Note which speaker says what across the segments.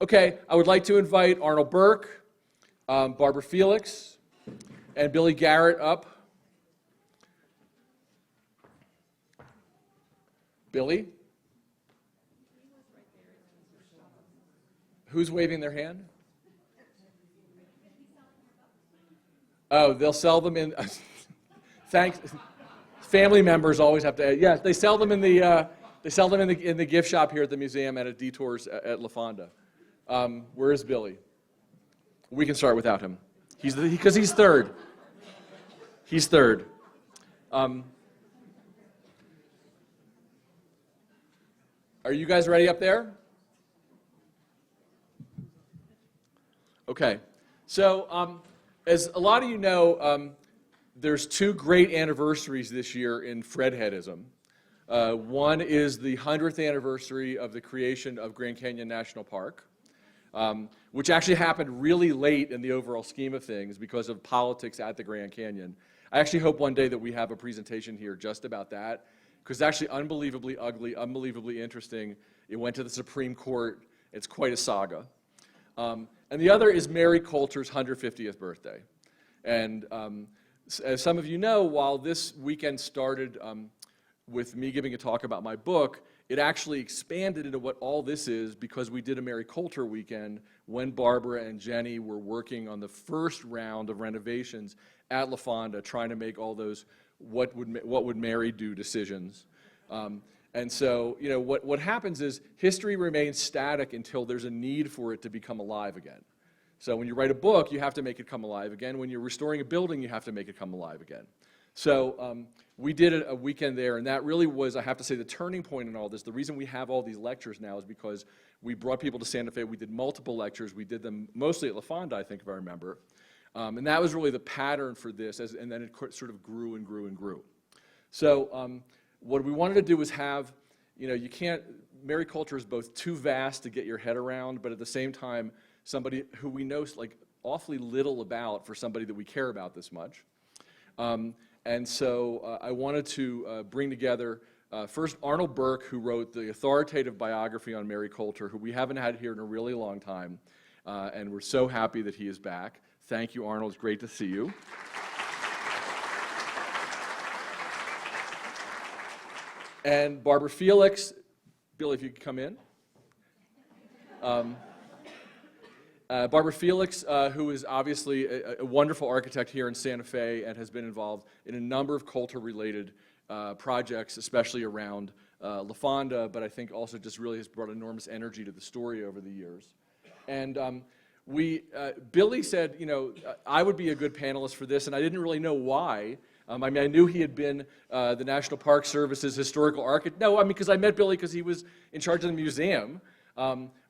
Speaker 1: Okay, I would like to invite Arnold Burke, Barbara Felix, and Billy Garrett up. Billy? Who's waving their hand? Oh, they'll sell them in. Thanks. Family members always have to. Yes, they sell them in the. They sell them in the gift shop here at the museum and at Detours at La Fonda. Where is Billy? We can start without him. Because he's third. He's third. Are you guys ready up there? Okay. So, as a lot of you know, there's two great anniversaries this year in Fredheadism. One is the 100th anniversary of the creation of Grand Canyon National Park, which actually happened really late in the overall scheme of things because of politics at the Grand Canyon. I actually hope one day that we have a presentation here just about that, because it's actually unbelievably ugly, unbelievably interesting. It went to the Supreme Court. It's quite a saga. And the other is Mary Colter's 150th birthday. And as some of you know, while this weekend started with me giving a talk about my book, it actually expanded into what all this is because we did a Mary Colter weekend when Barbara and Jenny were working on the first round of renovations at La Fonda, trying to make all those what would Mary do decisions. And so, you know, what happens is history remains static until there's a need for it to become alive again. So when you write a book, you have to make it come alive again. When you're restoring a building, you have to make it come alive again. So we did a weekend there, and that really was, I have to say, the turning point in all this. The reason we have all these lectures now is because we brought people to Santa Fe. We did multiple lectures. We did them mostly at La Fonda, I think, if I remember. And that was really the pattern for this, and then it sort of grew and grew and grew. So what we wanted to do was have, you know, you can't, Mary Colter is both too vast to get your head around, but at the same time, somebody who we know like awfully little about for somebody that we care about this much. And so I wanted to bring together first Arnold Burke, who wrote the authoritative biography on Mary Colter, who we haven't had here in a really long time, and we're so happy that he is back. Thank you, Arnold. It's great to see you. And Barbara Felix, Billy, if you could come in. Barbara Felix, who is obviously a wonderful architect here in Santa Fe and has been involved in a number of Colter-related projects, especially around La Fonda, but I think also just really has brought enormous energy to the story over the years. And Billy said, you know, I would be a good panelist for this, and I didn't really know why. I mean, I knew he had been the National Park Service's historical architect. No, I mean, because I met Billy because he was in charge of the museum.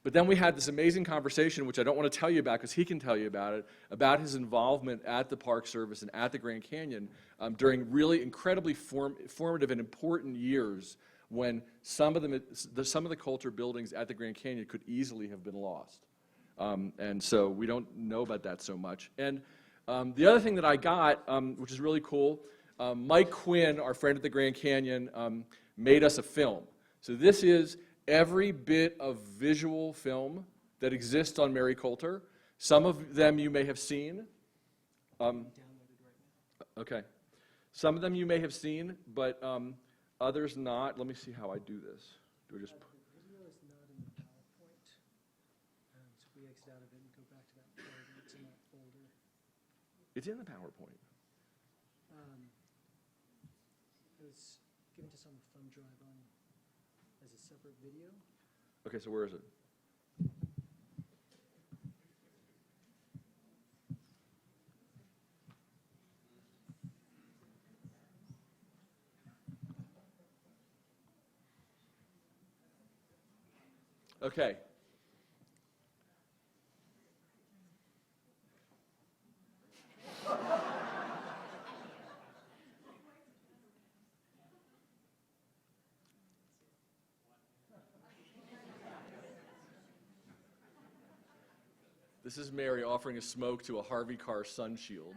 Speaker 1: But then we had this amazing conversation, which I don't want to tell you about because he can tell you about it, about his involvement at the Park Service and at the Grand Canyon during really incredibly formative and important years when some of the Colter buildings at the Grand Canyon could easily have been lost. And so we don't know about that so much. And the other thing that I got, which is really cool, Mike Quinn, our friend at the Grand Canyon, made us a film. So this is every bit of visual film that exists on Mary Colter. Some of them you may have seen. Okay. Some of them you may have seen, but others not. Let me see how I do this. Do I just...
Speaker 2: The video is not in the PowerPoint. So if we exit out of it and go back to that folder, it's in that folder.
Speaker 1: It's in the PowerPoint.
Speaker 2: It was given to us on the thumb drive as a separate video.
Speaker 1: Okay, so where is it? Okay. This is Mary offering a smoke to a Harvey car sun shield.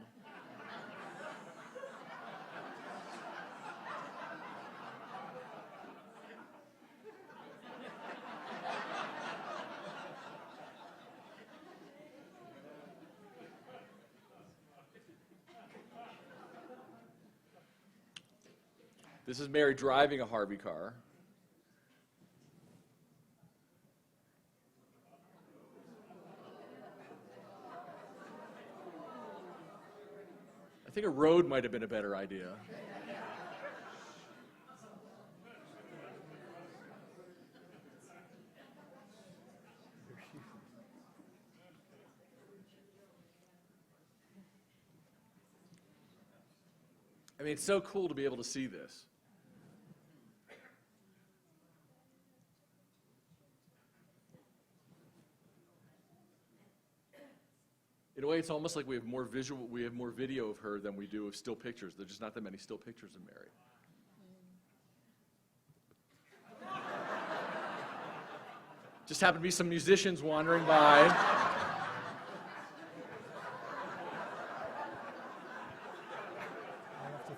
Speaker 1: This is Mary driving a Harvey car. I think a road might have been a better idea. I mean, it's so cool to be able to see this. In a way, it's almost like we have more video of her than we do of still pictures. There's just not that many still pictures of Mary. Just happened to be some musicians wandering by.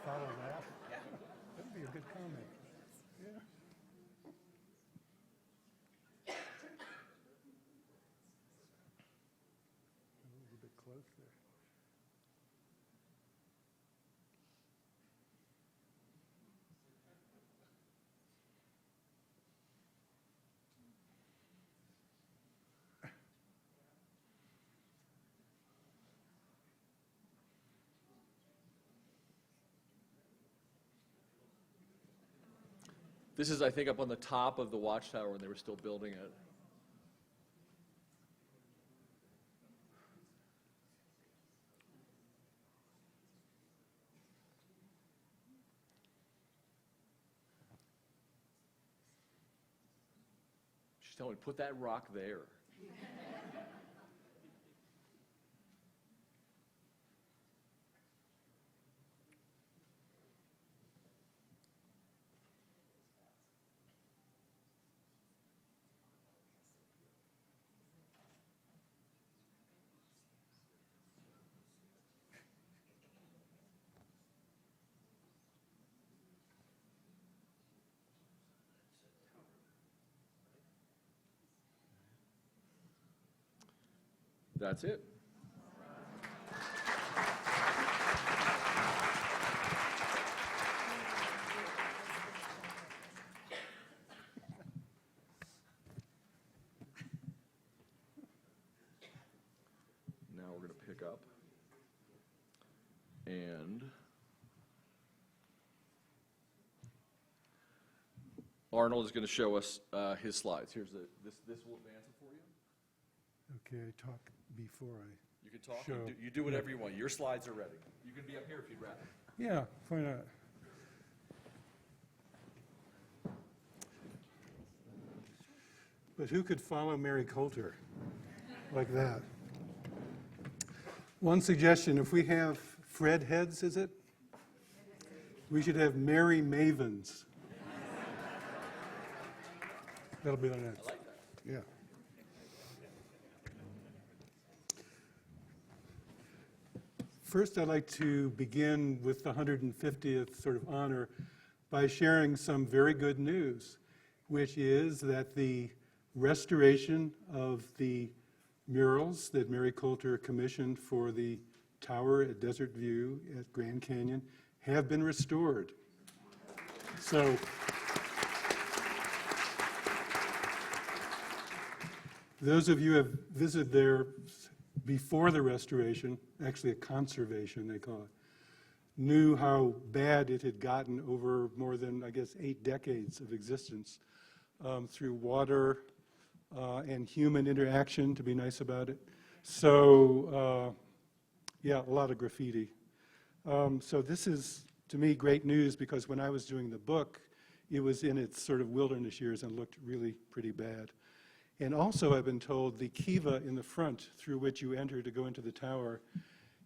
Speaker 3: Follow that. That'd be a good comment. Yeah. A little bit close there.
Speaker 1: This is, I think, up on the top of the watchtower when they were still building it. She's telling me, put that rock there. That's it. Now we're going to pick up and Arnold is going to show us his slides. Here's this will advance it for you.
Speaker 3: Okay, talk before I.
Speaker 1: You can talk.
Speaker 3: Show.
Speaker 1: You do whatever you want. Your slides are ready. You can be up here if you'd rather.
Speaker 3: Yeah, why not? But who could follow Mary Colter like that? One suggestion, if we have Fred heads, is it? We should have Mary Mavens. That'll be the next.
Speaker 1: I like that.
Speaker 3: Yeah. First, I'd like to begin with the 150th sort of honor by sharing some very good news, which is that the restoration of the murals that Mary Colter commissioned for the tower at Desert View at Grand Canyon have been restored. So, those of you who have visited there before the restoration, actually a conservation they call it, knew how bad it had gotten over more than, I guess, 8 decades of existence through water and human interaction, to be nice about it. So, yeah, a lot of graffiti. So this is, to me, great news because when I was doing the book, it was in its sort of wilderness years and looked really pretty bad. And also, I've been told the kiva in the front through which you enter to go into the tower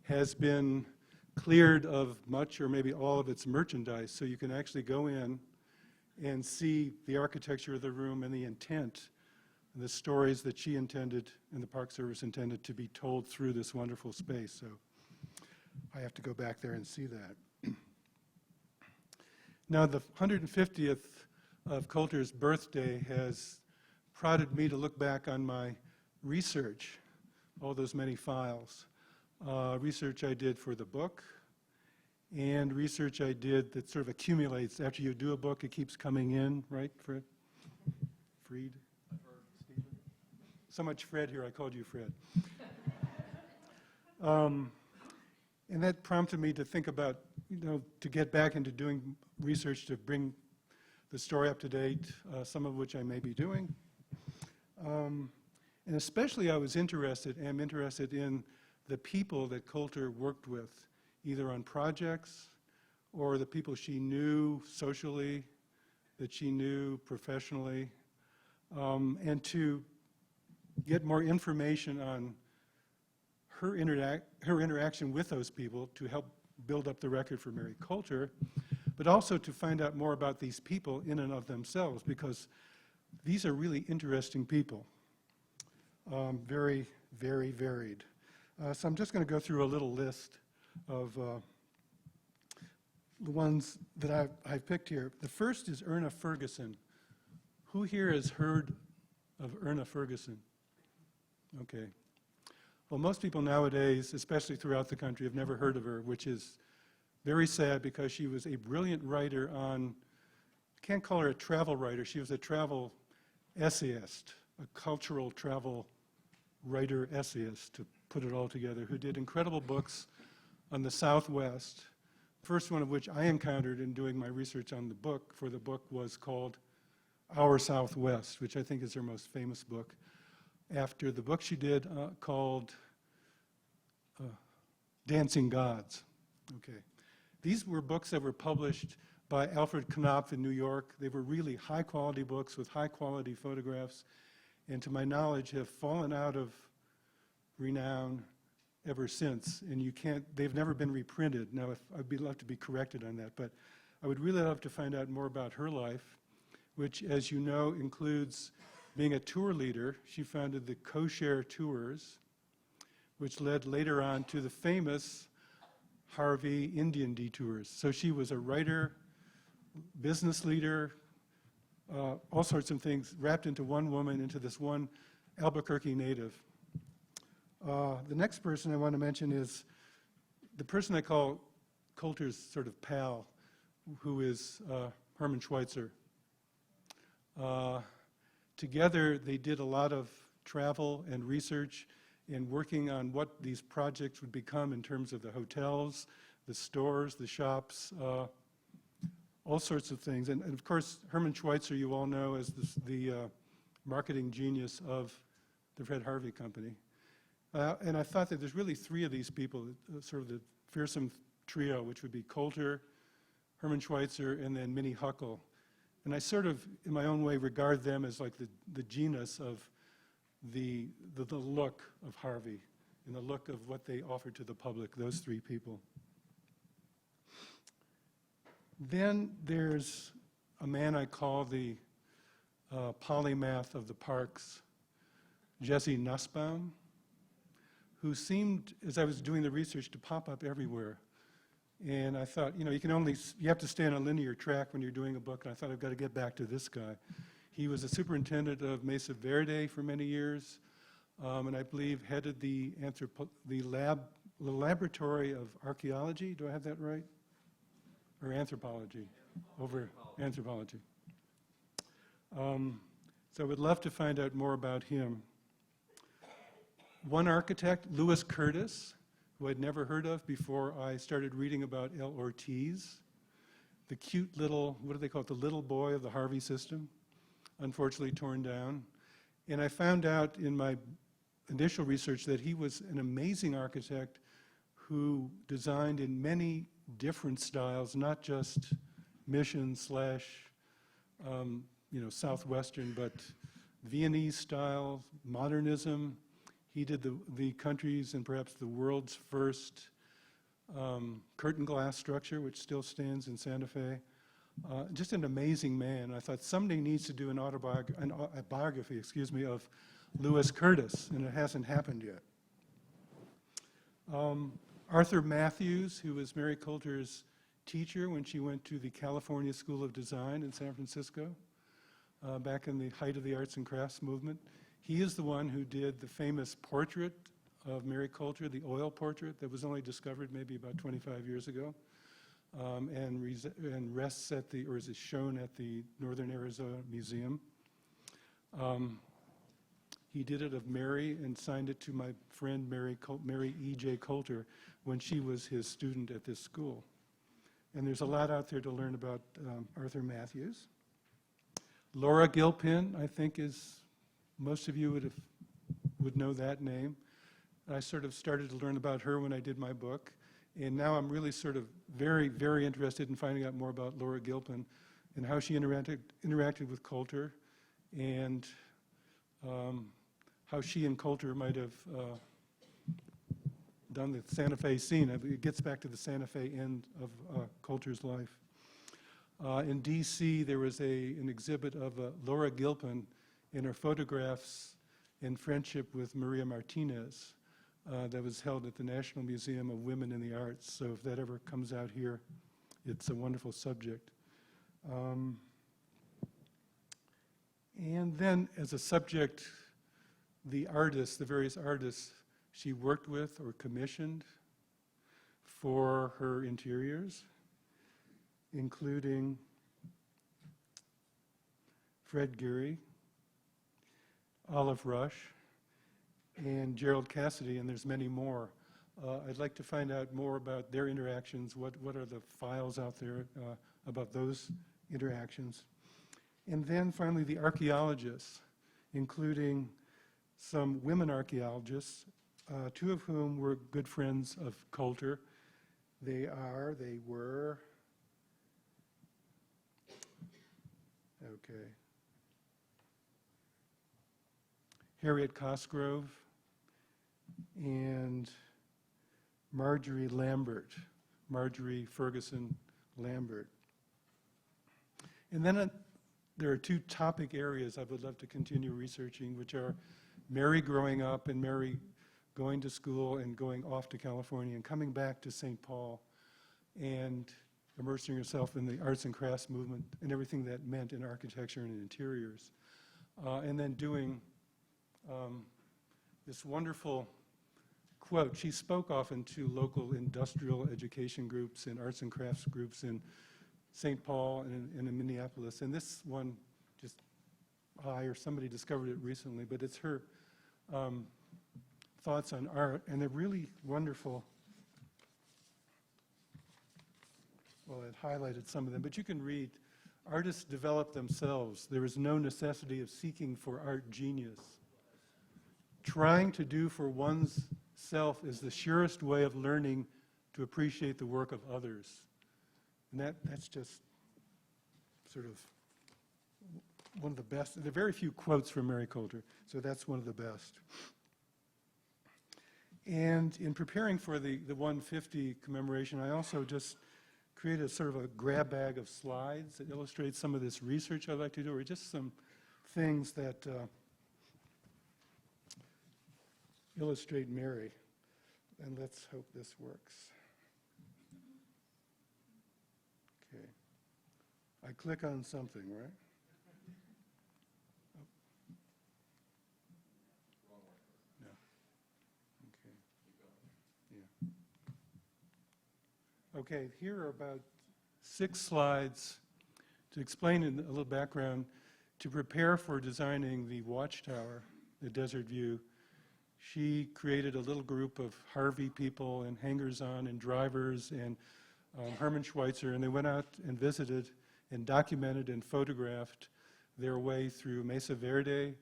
Speaker 3: has been cleared of much or maybe all of its merchandise, so you can actually go in and see the architecture of the room and the intent and the stories that she intended and the Park Service intended to be told through this wonderful space. So I have to go back there and see that. Now, the 150th of Colter's birthday has prodded me to look back on my research, all those many files. Research I did for the book and research I did that sort of accumulates. After you do a book, it keeps coming in, right, Fred? Freed? Stephen? So much Fred here, I called you Fred. And that prompted me to think about, to get back into doing research to bring the story up to date, some of which I may be doing. And especially am interested in the people that Colter worked with, either on projects or the people she knew socially, that she knew professionally, and to get more information on her interaction with those people to help build up the record for Mary Colter, but also to find out more about these people in and of themselves, because these are really interesting people, very, very varied. So I'm just going to go through a little list of the ones that I've picked here. The first is Erna Ferguson. Who here has heard of Erna Ferguson? Okay. Well, most people nowadays, especially throughout the country, have never heard of her, which is very sad because she was a brilliant writer on, can't call her a travel writer, she was a travel essayist, a cultural travel writer essayist, to put it all together, who did incredible books on the Southwest. First one of which I encountered in doing my research on the book, for the book, was called Our Southwest, which I think is her most famous book, after the book she did called Dancing Gods. Okay. These were books that were published by Alfred Knopf in New York. They were really high-quality books with high-quality photographs, and to my knowledge have fallen out of renown ever since. And they've never been reprinted. Now, I'd love to be corrected on that, but I would really love to find out more about her life, which, as you know, includes being a tour leader. She founded the Kosher Tours, which led later on to the famous Harvey Indian Detours. So she was a writer, business leader, all sorts of things wrapped into one woman, into this one Albuquerque native. The next person I want to mention is the person I call Colter's sort of pal, who is Herman Schweitzer. Together, they did a lot of travel and research and working on what these projects would become in terms of the hotels, the stores, the shops, all sorts of things. And of course, Herman Schweitzer, you all know as the marketing genius of the Fred Harvey Company. And I thought that there's really three of these people, sort of the fearsome trio, which would be Colter, Herman Schweitzer, and then Minnie Huckle. And I sort of, in my own way, regard them as like the genus of the look of Harvey and the look of what they offered to the public, those three people. Then there's a man I call the polymath of the parks, Jesse Nussbaum, who seemed, as I was doing the research, to pop up everywhere. And I thought, you have to stay on a linear track when you're doing a book, and I thought I've got to get back to this guy. He was a superintendent of Mesa Verde for many years, and I believe headed the laboratory of archaeology. Do I have that right? Or anthropology? Over anthropology. So I would love to find out more about him. One architect, Louis Curtis, who I'd never heard of before I started reading about El Ortiz, the cute little, what do they call it, the little boy of the Harvey system, unfortunately torn down. And I found out in my initial research that he was an amazing architect who designed in many different styles, not just mission slash, Southwestern, but Viennese style, modernism. He did the country's and perhaps the world's first curtain glass structure, which still stands in Santa Fe. Just an amazing man. I thought somebody needs to do a biography, of Louis Curtis, and it hasn't happened yet. Arthur Matthews, who was Mary Colter's teacher when she went to the California School of Design in San Francisco, back in the height of the arts and crafts movement. He is the one who did the famous portrait of Mary Colter, the oil portrait that was only discovered maybe about 25 years ago. and rests at the, or is shown at the Northern Arizona Museum. He did it of Mary and signed it to my friend Mary E.J. Colter when she was his student at this school. And there's a lot out there to learn about Arthur Matthews. Laura Gilpin, I think, is, most of you would know that name. I sort of started to learn about her when I did my book. And now I'm really sort of very, very interested in finding out more about Laura Gilpin and how she interacted with Colter, and how she and Colter might have done the Santa Fe scene. It gets back to the Santa Fe end of Colter's life. In D.C., there was an exhibit of Laura Gilpin in her photographs in friendship with Maria Martinez that was held at the National Museum of Women in the Arts. So if that ever comes out here, it's a wonderful subject. And then as a subject, the various artists she worked with or commissioned for her interiors, including Fred Gehry, Olive Rush, and Gerald Cassidy, and there's many more. I'd like to find out more about their interactions. What are the files out there about those interactions? And then finally, the archaeologists, including some women archaeologists, two of whom were good friends of Colter. They were, Harriet Cosgrove and Marjorie Ferguson Lambert. And then there are two topic areas I would love to continue researching, which are Mary growing up and Mary going to school and going off to California and coming back to St. Paul and immersing herself in the arts and crafts movement and everything that meant in architecture and in interiors. And then doing this wonderful quote. She spoke often to local industrial education groups and arts and crafts groups in St. Paul and in Minneapolis. And this one, just I or somebody discovered it recently, but it's her thoughts on art, and they're really wonderful. Well, it highlighted some of them, but you can read, artists develop themselves. There is no necessity of seeking for art genius. Trying to do for one's self is the surest way of learning to appreciate the work of others. And that's just sort of one of the best. There are very few quotes from Mary Colter, so that's one of the best. And in preparing for the 150 commemoration, I also just created a sort of a grab bag of slides that illustrates some of this research I'd like to do, or just some things that illustrate Mary. And let's hope this works. Okay. I click on something, right? Oh. No. Okay. Yeah. Okay, here are about 6 slides to explain in a little background. To prepare for designing the watchtower, the Desert View, she created a little group of Harvey people and hangers-on and drivers and Herman Schweitzer, and they went out and visited and documented and photographed their way through Mesa Verde,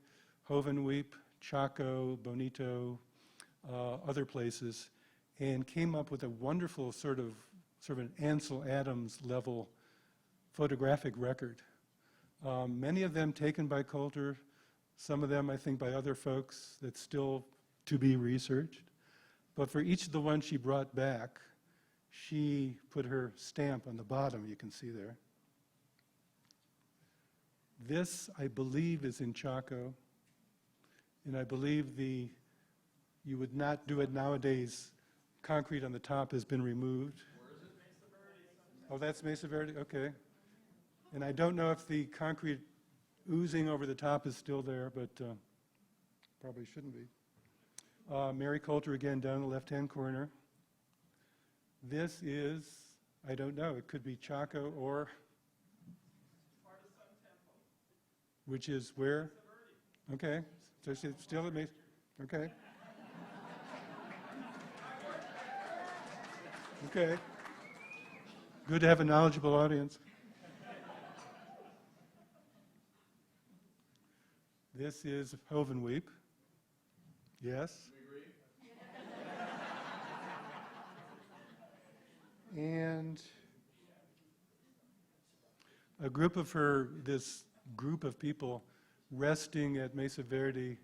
Speaker 3: Hovenweep, Chaco, Bonito, other places, and came up with a wonderful sort of an Ansel Adams level photographic record. Many of them taken by Colter, some of them I think by other folks that's still to be researched. But for each of the ones she brought back, she put her stamp on the bottom, you can see there. This, I believe, is in Chaco, and I believe you would not do it nowadays. Concrete on the top has been removed.
Speaker 1: Where is it? Mesa Verde?
Speaker 3: Oh, that's Mesa Verde, okay. And I don't know if the concrete oozing over the top is still there, but probably shouldn't be. Mary Colter again down in the left-hand corner. This is, I don't know. It could be Chaco or, which is where? Okay, so it's still at Mesa. Okay. Okay. Good to have a knowledgeable audience. This is Hovenweep. Yes. And a group of this group of people resting at Mesa Verde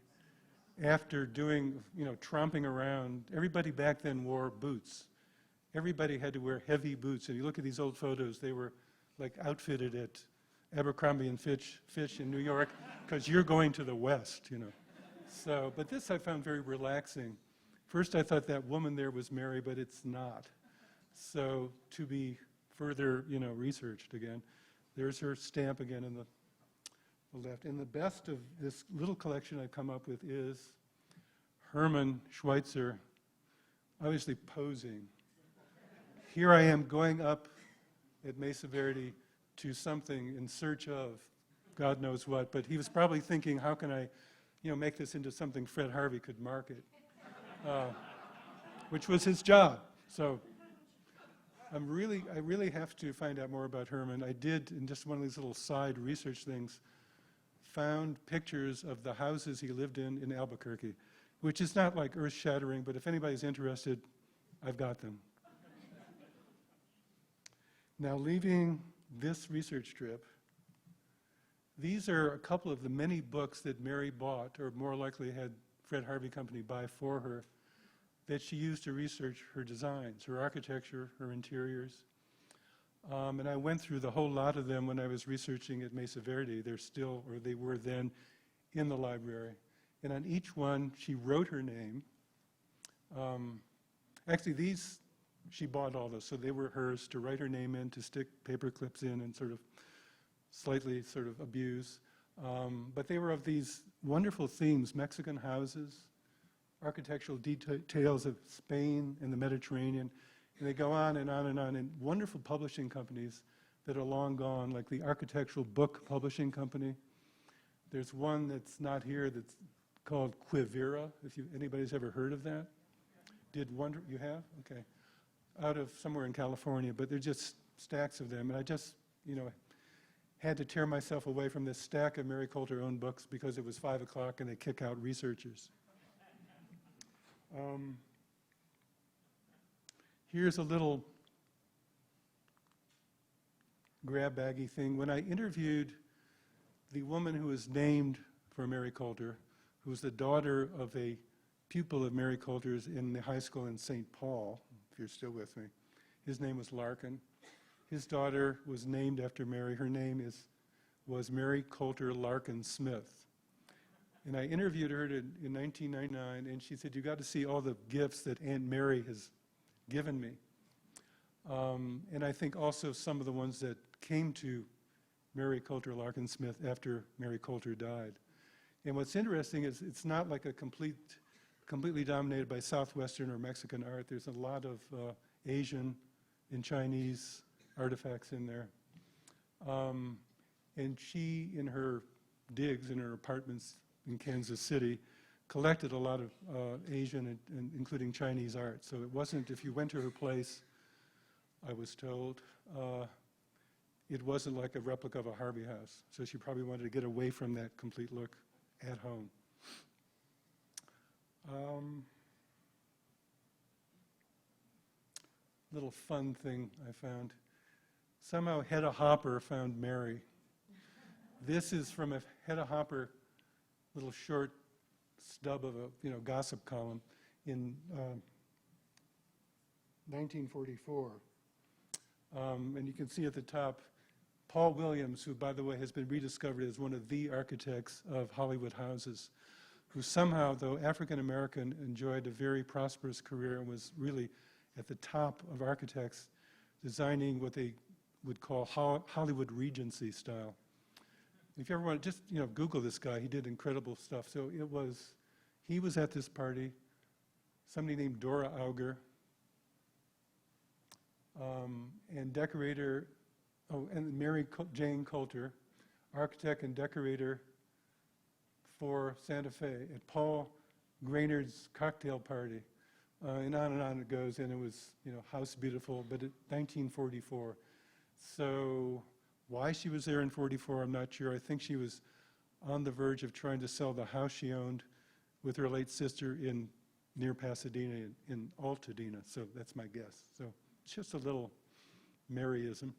Speaker 3: after doing, tromping around. Everybody back then wore boots. Everybody had to wear heavy boots. And you look at these old photos, they were like outfitted at Abercrombie and Fitch in New York, because you're going to the West, So, but this I found very relaxing. First I thought that woman there was Mary, but it's not. So to be further, researched again. There's her stamp again in the left. And the best of this little collection I've come up with is Hermann Schweitzer, obviously posing. Here I am going up at Mesa Verde to something in search of God knows what, but he was probably thinking, how can I, make this into something Fred Harvey could market, which was his job. So I really have to find out more about Hermann. I did, in just one of these little side research things, found pictures of the houses he lived in Albuquerque, which is not like earth-shattering, but if anybody's interested, I've got them. Now, leaving this research trip, these are a couple of the many books that Mary bought, or more likely had Fred Harvey Company buy for her, that she used to research her designs, her architecture, her interiors. And I went through the whole lot of them when I was researching at Mesa Verde. They're still, or they were then, in the library. And on each one, she wrote her name. Actually, these, she bought all those, so they were hers to write her name in, to stick paper clips in and slightly abuse. But they were of these wonderful themes: Mexican houses, architectural details of Spain and the Mediterranean, and they go on and on and on. And wonderful publishing companies that are long gone, like the Architectural Book Publishing Company. There's one that's not here that's called Quivira, if anybody's ever heard of that. You have? Okay. Out of somewhere in California, but they're just stacks of them. And I just, had to tear myself away from this stack of Mary Colter owned books because it was 5 o'clock and they kick out researchers. Here's a little grab baggy thing. When I interviewed the woman who was named for Mary Colter, who was the daughter of a pupil of Mary Colter's in the high school in St. Paul, if you're still with me, his name was Larkin. His daughter was named after Mary. Her name was Mary Colter Larkin Smith. And I interviewed her in 1999, and she said, "You got to see all the gifts that Aunt Mary has given me." And I think also some of the ones that came to Mary Colter Larkin Smith after Mary Colter died. And what's interesting is it's not like a completely dominated by Southwestern or Mexican art. There's a lot of Asian and Chinese artifacts in there. And she, in her digs, in her apartments in Kansas City, collected a lot of Asian and including Chinese art. So it wasn't, if you went to her place, I was told, it wasn't like a replica of a Harvey house. So she probably wanted to get away from that complete look at home. Little fun thing I found. Somehow Hedda Hopper found Mary. This is from a Hedda Hopper little short stub of a gossip column in 1944. And you can see at the top Paul Williams, who, by the way, has been rediscovered as one of the architects of Hollywood houses, who somehow, though African American, enjoyed a very prosperous career and was really at the top of architects, designing what they would call Hollywood Regency style. If you ever want to just Google this guy, he did incredible stuff. So he was at this party, somebody named Dora Auger, and decorator, and Mary Jane Colter, architect and decorator for Santa Fe at Paul Graynard's cocktail party. And on it goes, and it was, House Beautiful, but 1944. So why she was there in 44, I'm not sure. I think she was on the verge of trying to sell the house she owned with her late sister near Pasadena, in Altadena. So that's my guess. So it's just a little Maryism.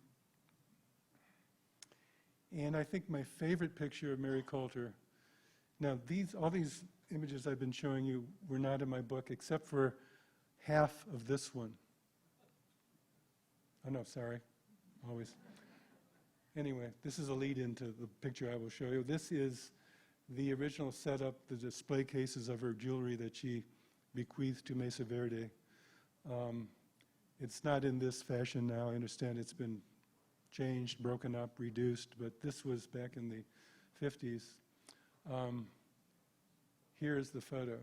Speaker 3: And I think my favorite picture of Mary Colter, now all these images I've been showing you were not in my book, except for half of this one. Oh no, sorry, always. Anyway, this is a lead into the picture I will show you. This is the original setup, the display cases of her jewelry that she bequeathed to Mesa Verde. It's not in this fashion now. I understand it's been changed, broken up, reduced, but this was back in the 50s. Here's the photo.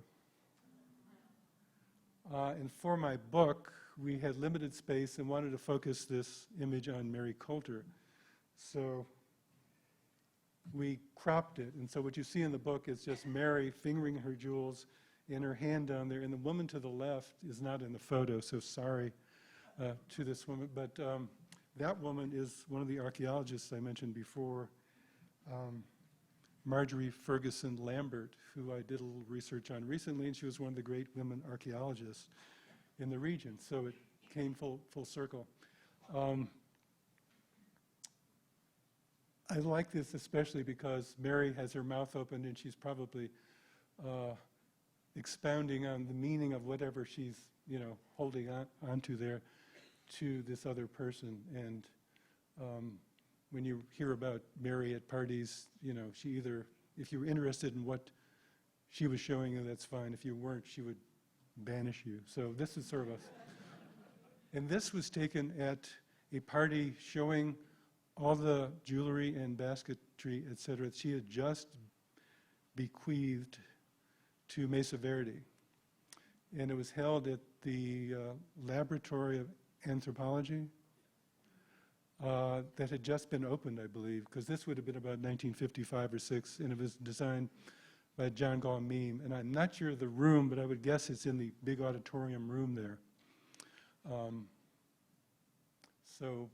Speaker 3: And for my book, we had limited space and wanted to focus this image on Mary Colter. So we cropped it. And so what you see in the book is just Mary fingering her jewels and her hand down there. And the woman to the left is not in the photo, so sorry to this woman. But that woman is one of the archaeologists I mentioned before, Marjorie Ferguson Lambert, who I did a little research on recently, and she was one of the great women archaeologists in the region. So it came full circle. I like this especially because Mary has her mouth open and she's probably expounding on the meaning of whatever she's, holding onto there to this other person. And when you hear about Mary at parties, she either, if you were interested in what she was showing you, that's fine. If you weren't, she would banish you. So this is sort of and this was taken at a party showing all the jewelry and basketry, et cetera, that she had just bequeathed to Mesa Verde. And it was held at the Laboratory of Anthropology that had just been opened, I believe, because this would have been about 1955 or 6, and it was designed by John Gall Meem. And I'm not sure of the room, but I would guess it's in the big auditorium room there. So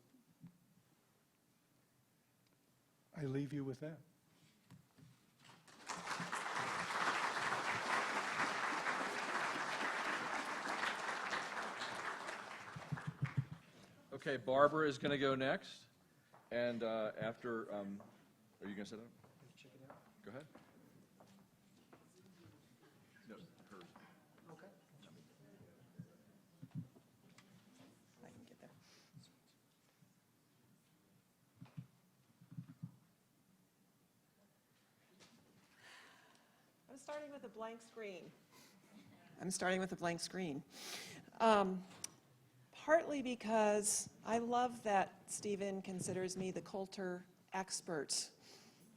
Speaker 3: I leave you with that.
Speaker 1: Okay, Barbara is going to go next, and after, are you going to sit down?
Speaker 2: Check it out.
Speaker 1: Go ahead. No, hers.
Speaker 2: Okay.
Speaker 4: I can get there. I'm starting with a blank screen. Partly because I love that Stephen considers me the Colter expert,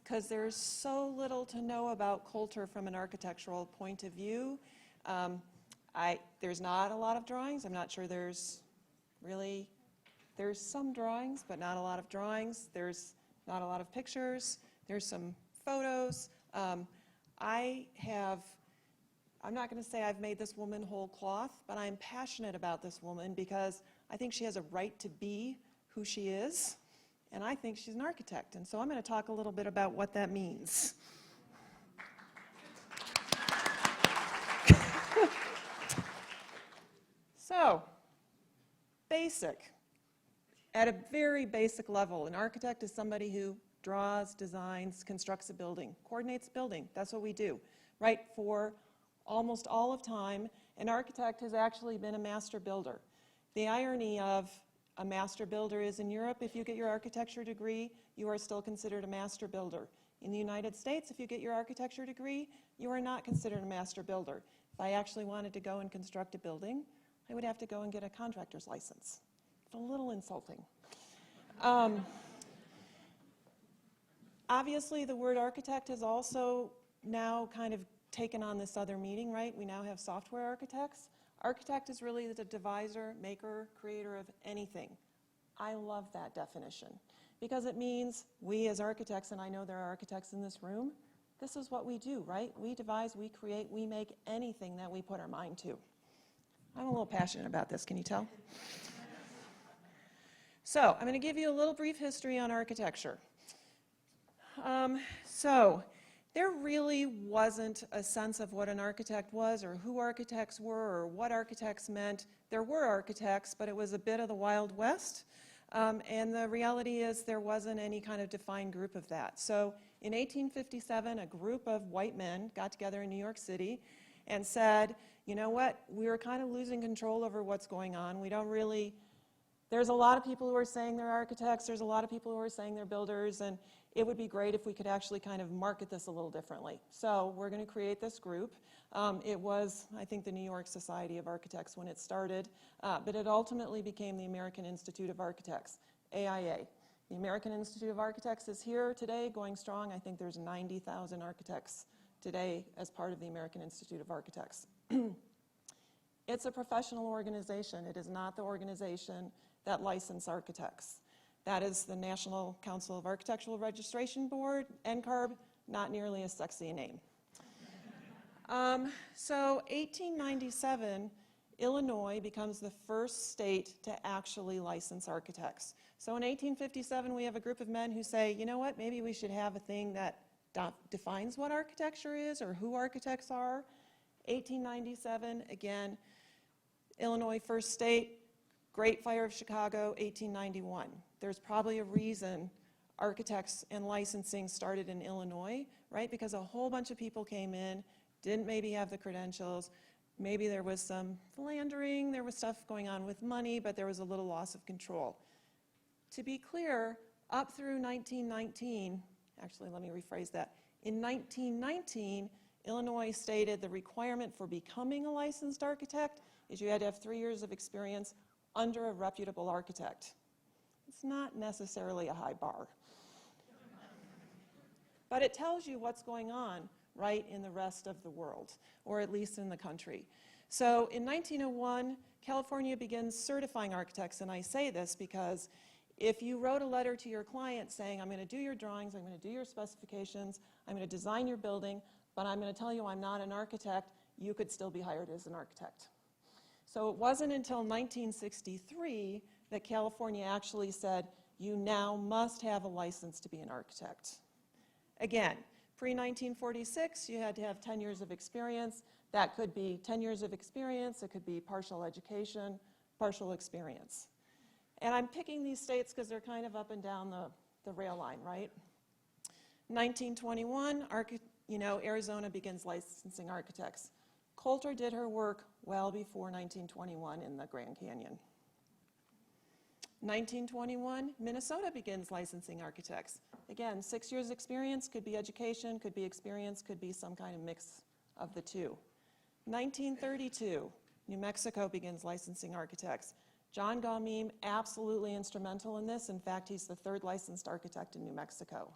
Speaker 4: because there's so little to know about Colter from an architectural point of view. There's not a lot of drawings. I'm not sure there's some drawings, but not a lot of drawings. There's not a lot of pictures. There's some photos. I'm not going to say I've made this woman whole cloth, but I'm passionate about this woman because I think she has a right to be who she is, and I think she's an architect. And so I'm going to talk a little bit about what that means. So, basic. At a very basic level, an architect is somebody who draws, designs, constructs a building, coordinates a building. That's what we do, right? For almost all of time, an architect has actually been a master builder. The irony of a master builder is in Europe, if you get your architecture degree, you are still considered a master builder. In the United States, if you get your architecture degree, you are not considered a master builder. If I actually wanted to go and construct a building, I would have to go and get a contractor's license. It's a little insulting. Obviously, the word architect has also now kind of taken on this other meaning, right? We now have software architects. Architect is really the deviser, maker, creator of anything. I love that definition because it means we as architects, and I know there are architects in this room, this is what we do, right? We devise, we create, we make anything that we put our mind to. I'm a little passionate about this, can you tell? So I'm going to give you a little brief history on architecture. There really wasn't a sense of what an architect was or who architects were or what architects meant. There were architects, but it was a bit of the Wild West. And the reality is there wasn't any kind of defined group of that. So in 1857, a group of white men got together in New York City and said, you know what, we're kind of losing control over what's going on. We don't really, there's a lot of people who are saying they're architects, there's a lot of people who are saying they're builders, and it would be great if we could actually kind of market this a little differently. So we're going to create this group. It was, I think, the New York Society of Architects when it started, but it ultimately became the American Institute of Architects, AIA. The American Institute of Architects is here today, going strong. I think there's 90,000 architects today as part of the American Institute of Architects. It's a professional organization. It is not the organization that licenses architects. That is the National Council of Architectural Registration Board, NCARB, not nearly as sexy a name. So 1897, Illinois becomes the first state to actually license architects. So in 1857, we have a group of men who say, you know what, maybe we should have a thing that defines what architecture is or who architects are. 1897, again, Illinois first state, Great Fire of Chicago, 1891. There's probably a reason architects and licensing started in Illinois, right? Because a whole bunch of people came in, didn't maybe have the credentials, maybe there was some philandering, there was stuff going on with money, but there was a little loss of control. To be clear, up through 1919, actually let me rephrase that, in 1919, Illinois stated the requirement for becoming a licensed architect is you had to have 3 years of experience under a reputable architect. It's not necessarily a high bar. But it tells you what's going on right in the rest of the world, or at least in the country. So in 1901, California begins certifying architects, and I say this because if you wrote a letter to your client saying, I'm going to do your drawings, I'm going to do your specifications, I'm going to design your building, but I'm going to tell you I'm not an architect, you could still be hired as an architect. So it wasn't until 1963 that California actually said, you now must have a license to be an architect. Again, pre-1946, you had to have 10 years of experience. That could be 10 years of experience, it could be partial education, partial experience. And I'm picking these states because they're kind of up and down the rail line, right? 1921, Arizona begins licensing architects. Colter did her work well before 1921 in the Grand Canyon. 1921, Minnesota begins licensing architects. Again, 6 years experience, could be education, could be experience, could be some kind of mix of the two. 1932, New Mexico begins licensing architects. John Gaumeme, absolutely instrumental in this. In fact, he's the third licensed architect in New Mexico.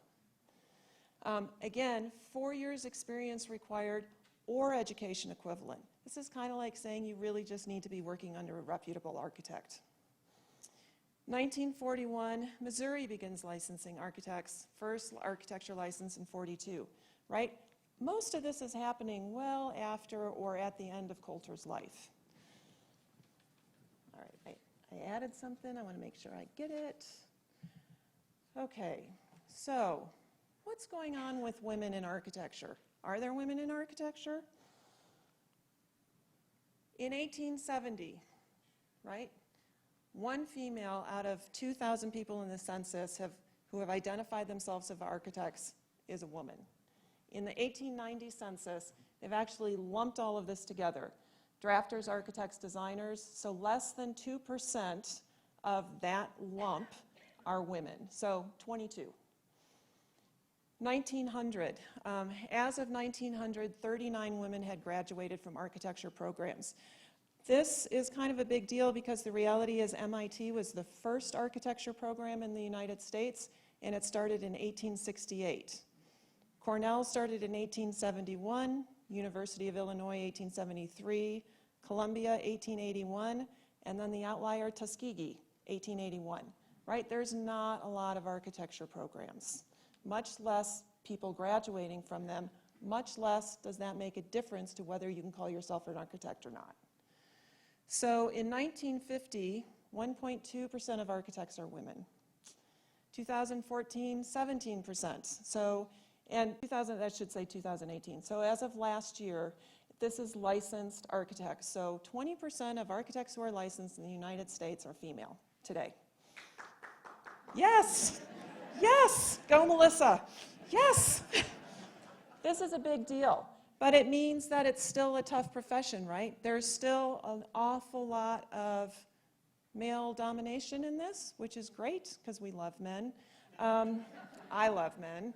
Speaker 4: Again, 4 years experience required or education equivalent. This is kind of like saying you really just need to be working under a reputable architect. 1941, Missouri begins licensing architects, first architecture license in 42, right? Most of this is happening well after or at the end of Colter's life. All right, I added something, I want to make sure I get it. Okay, so what's going on with women in architecture? Are there women in architecture? In 1870, right? One female out of 2,000 people in the census who have identified themselves as architects is a woman. In the 1890 census, they've actually lumped all of this together. Drafters, architects, designers, so less than 2% of that lump are women, so 22. 1900, as of 1900, 39 women had graduated from architecture programs. This is kind of a big deal because the reality is MIT was the first architecture program in the United States, and it started in 1868. Cornell started in 1871, University of Illinois 1873, Columbia, 1881, and then the outlier Tuskegee, 1881, right? There's not a lot of architecture programs, much less people graduating from them, much less does that make a difference to whether you can call yourself an architect or not. So in 1950, 1.2% of architects are women. 2014, 17%. So, and 2018. So as of last year, this is licensed architects. So 20% of architects who are licensed in the United States are female today. Yes, yes, go Melissa, yes. This is a big deal, but it means that it's still a tough profession, right? There's still an awful lot of male domination in this, which is great because we love men. I love men.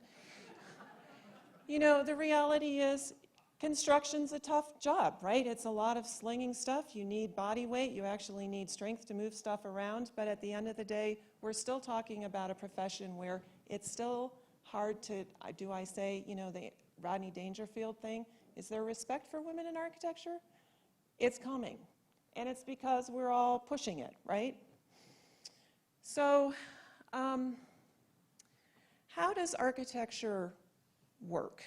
Speaker 4: You know, the reality is construction's a tough job, right? It's a lot of slinging stuff. You need body weight. You actually need strength to move stuff around. But at the end of the day, we're still talking about a profession where it's still hard to, do I say, you know, the Rodney Dangerfield thing? Is there respect for women in architecture? It's coming. And it's because we're all pushing it, right? So how does architecture work?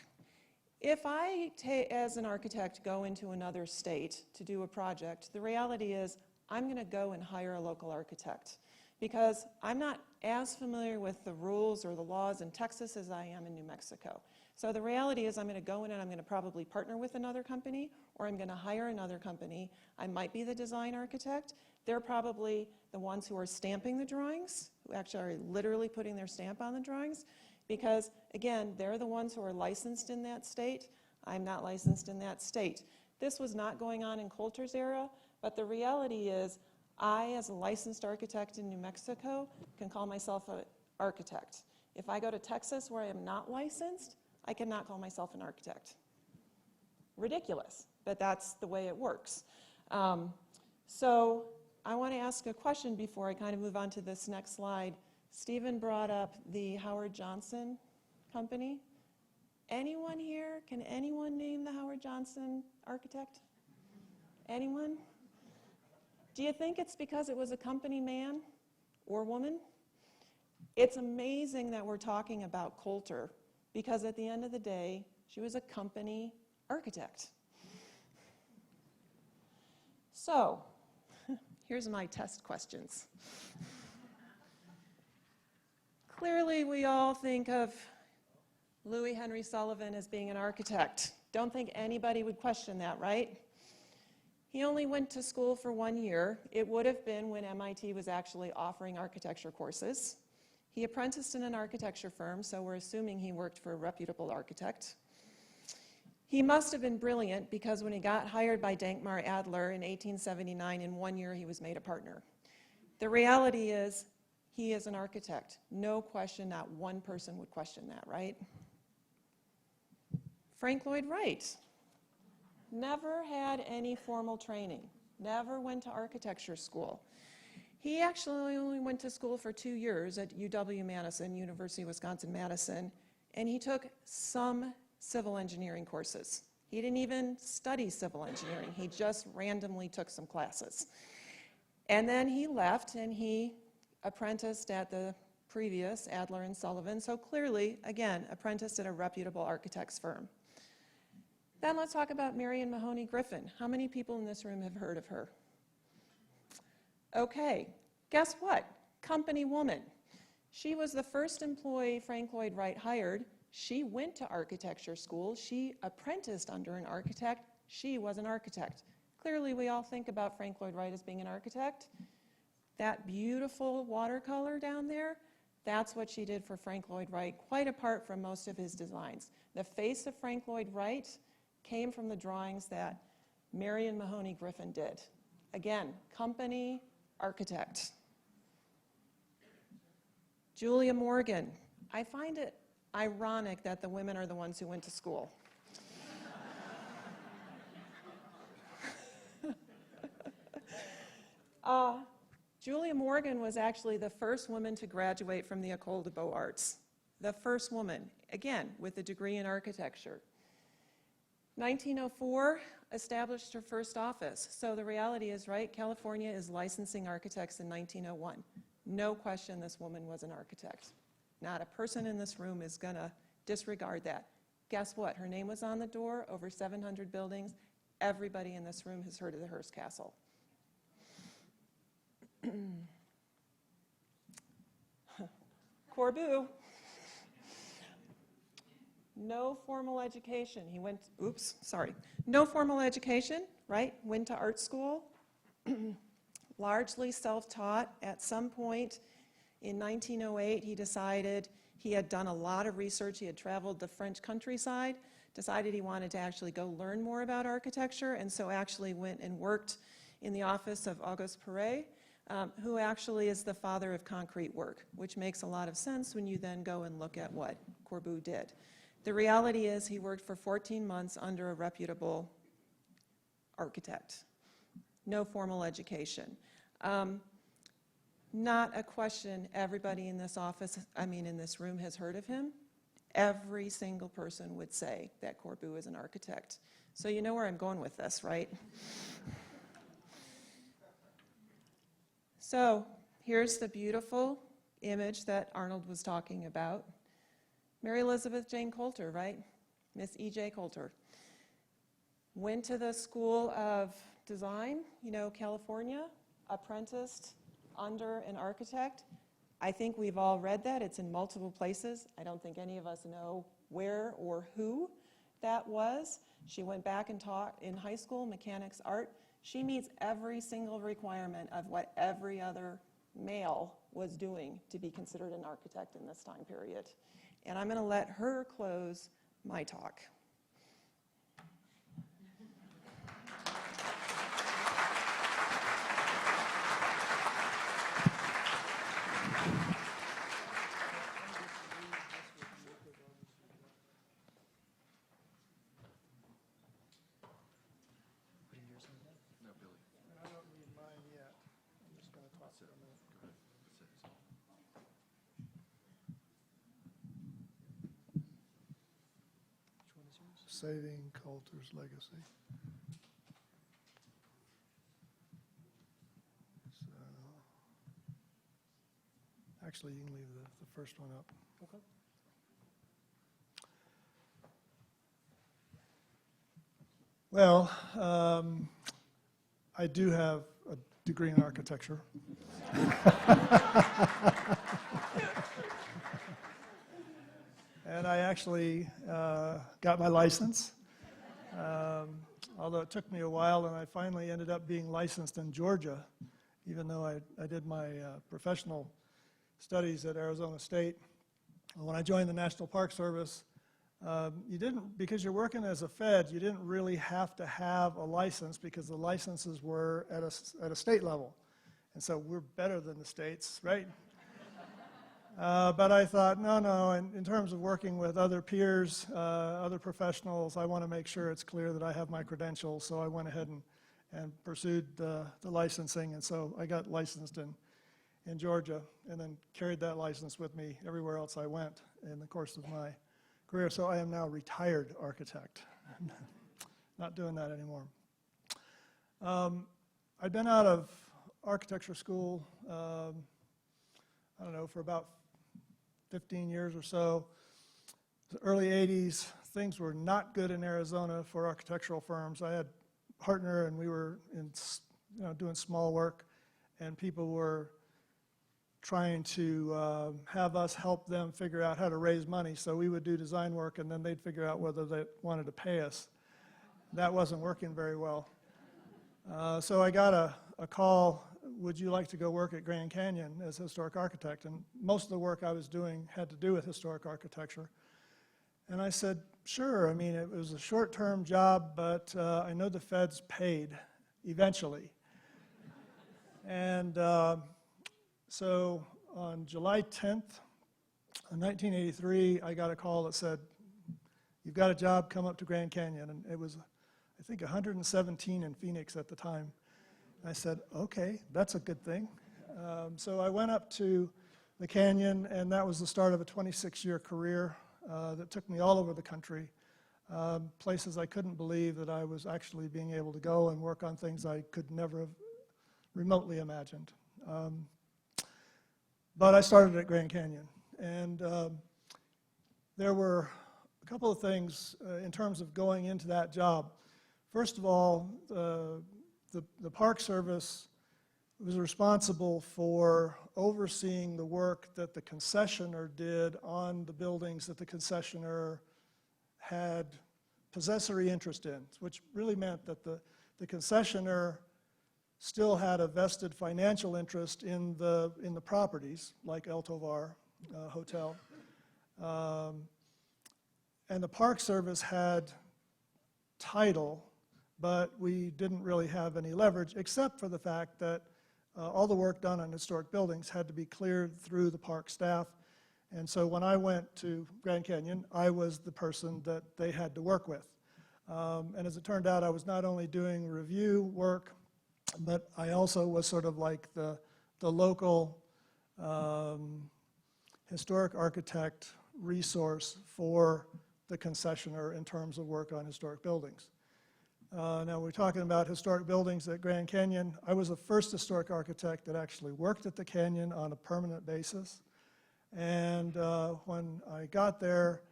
Speaker 4: If I, as an architect, go into another state to do a project, the reality is I'm going to go and hire a local architect because I'm not as familiar with the rules or the laws in Texas as I am in New Mexico. So the reality is I'm going to go in and I'm going to probably partner with another company, or I'm going to hire another company. I might be the design architect. They're probably the ones who are stamping the drawings, who actually are literally putting their stamp on the drawings, because, again, they're the ones who are licensed in that state. I'm not licensed in that state. This was not going on in Colter's era, but the reality is I, as a licensed architect in New Mexico, can call myself an architect. If I go to Texas where I am not licensed, I cannot call myself an architect. Ridiculous, but that's the way it works. So I want to ask a question before I kind of move on to this next slide. Stephen brought up the Howard Johnson company. Anyone here, can anyone name the Howard Johnson architect? Anyone? Do you think it's because it was a company man or woman? It's amazing that we're talking about Colter, because at the end of the day, she was a company architect. So, here's my test questions. Clearly, we all think of Louis Henry Sullivan as being an architect. Don't think anybody would question that, right? He only went to school for 1 year. It would have been when MIT was actually offering architecture courses. He apprenticed in an architecture firm, so we're assuming he worked for a reputable architect. He must have been brilliant because when he got hired by Dankmar Adler in 1879, in 1 year he was made a partner. The reality is he is an architect. No question, not one person would question that, right? Frank Lloyd Wright never had any formal training, never went to architecture school. He actually only went to school for 2 years at UW-Madison, University of Wisconsin-Madison, and he took some civil engineering courses. He didn't even study civil engineering. He just randomly took some classes. And then he left and he apprenticed at the previous Adler and Sullivan, so clearly, again, apprenticed at a reputable architect's firm. Then let's talk about Marion Mahoney Griffin. How many people in this room have heard of her? Okay, guess what? Company woman. She was the first employee Frank Lloyd Wright hired. She went to architecture school. She apprenticed under an architect. She was an architect. Clearly, we all think about Frank Lloyd Wright as being an architect. That beautiful watercolor down there, that's what she did for Frank Lloyd Wright, quite apart from most of his designs. The face of Frank Lloyd Wright came from the drawings that Marion Mahoney Griffin did. Again, company architect. Julia Morgan. I find it ironic that the women are the ones who went to school. Julia Morgan was actually the first woman to graduate from the École des Beaux-Arts. The first woman, again, with a degree in architecture. 1904, established her first office. So the reality is, right, California is licensing architects in 1901. No question this woman was an architect. Not a person in this room is going to disregard that. Guess what? Her name was on the door, over 700 buildings. Everybody in this room has heard of the Hearst Castle. Corbu. No formal education. He went, no formal education, right? Went to art school, largely self-taught. At some point in 1908, he decided he had done a lot of research. He had traveled the French countryside, decided he wanted to actually go learn more about architecture, and so actually went and worked in the office of Auguste Perret, who actually is the father of concrete work, which makes a lot of sense when you then go and look at what Corbu did. The reality is he worked for 14 months under a reputable architect. No formal education. Not a question everybody in this office, in this room has heard of him. Every single person would say that Corbu is an architect. So you know where I'm going with this, right? So here's the beautiful image that Arnold was talking about. Mary Elizabeth Jane Colter, right? Miss E.J. Colter. Went to the School of Design, California, apprenticed under an architect. I think we've all read that. It's in multiple places. I don't think any of us know where or who that was. She went back and taught in high school mechanics art. She meets every single requirement of what every other male was doing to be considered an architect in this time period. And I'm going to let her close my talk.
Speaker 2: I don't need mine yet. I'm just going to talk for a minute. Which one is yours?
Speaker 5: Saving Coulter's Legacy. So, actually, you can leave the first one up.
Speaker 2: Okay.
Speaker 5: Well, I do have a degree in architecture. And I actually got my license, although it took me a while, and I finally ended up being licensed in Georgia, even though I did my professional studies at Arizona State. When I joined the National Park Service, you didn't, because you're working as a Fed, you didn't really have to have a license because the licenses were at a state level. And so we're better than the states, right? But I thought, no, in terms of working with other peers, other professionals, I want to make sure it's clear that I have my credentials. So I went ahead and pursued the licensing. And so I got licensed in Georgia and then carried that license with me everywhere else I went in the course of my career. So I am now a retired architect. Not doing that anymore. I've been out of architecture school, I don't know, for about 15 years or so. The early 80s, things were not good in Arizona for architectural firms. I had a partner and we were doing small work, and people were trying to have us help them figure out how to raise money. So we would do design work and then they'd figure out whether they wanted to pay us. That wasn't working very well. So I got a call, would you like to go work at Grand Canyon as a historic architect? And most of the work I was doing had to do with historic architecture. And I said, sure. I mean, it was a short-term job, but I know the feds paid eventually. And so on July 10th, 1983, I got a call that said, you've got a job, come up to Grand Canyon. And it was, I think, 117 in Phoenix at the time. I said, okay, that's a good thing. So I went up to the canyon, and that was the start of a 26-year career that took me all over the country. places I couldn't believe that I was actually being able to go and work on things I could never have remotely imagined. But I started at Grand Canyon, and there were a couple of things in terms of going into that job. First of all, the Park Service was responsible for overseeing the work that the concessioner did on the buildings that the concessioner had possessory interest in, which really meant that the concessioner still had a vested financial interest in the properties, like El Tovar Hotel. And the Park Service had title, but we didn't really have any leverage, except for the fact that all the work done on historic buildings had to be cleared through the park staff. And so when I went to Grand Canyon, I was the person that they had to work with. And as it turned out, I was not only doing review work, but I also was sort of like the local historic architect resource for the concessioner in terms of work on historic buildings. Now we're talking about historic buildings at Grand Canyon. I was the first historic architect that actually worked at the canyon on a permanent basis. And when I got there,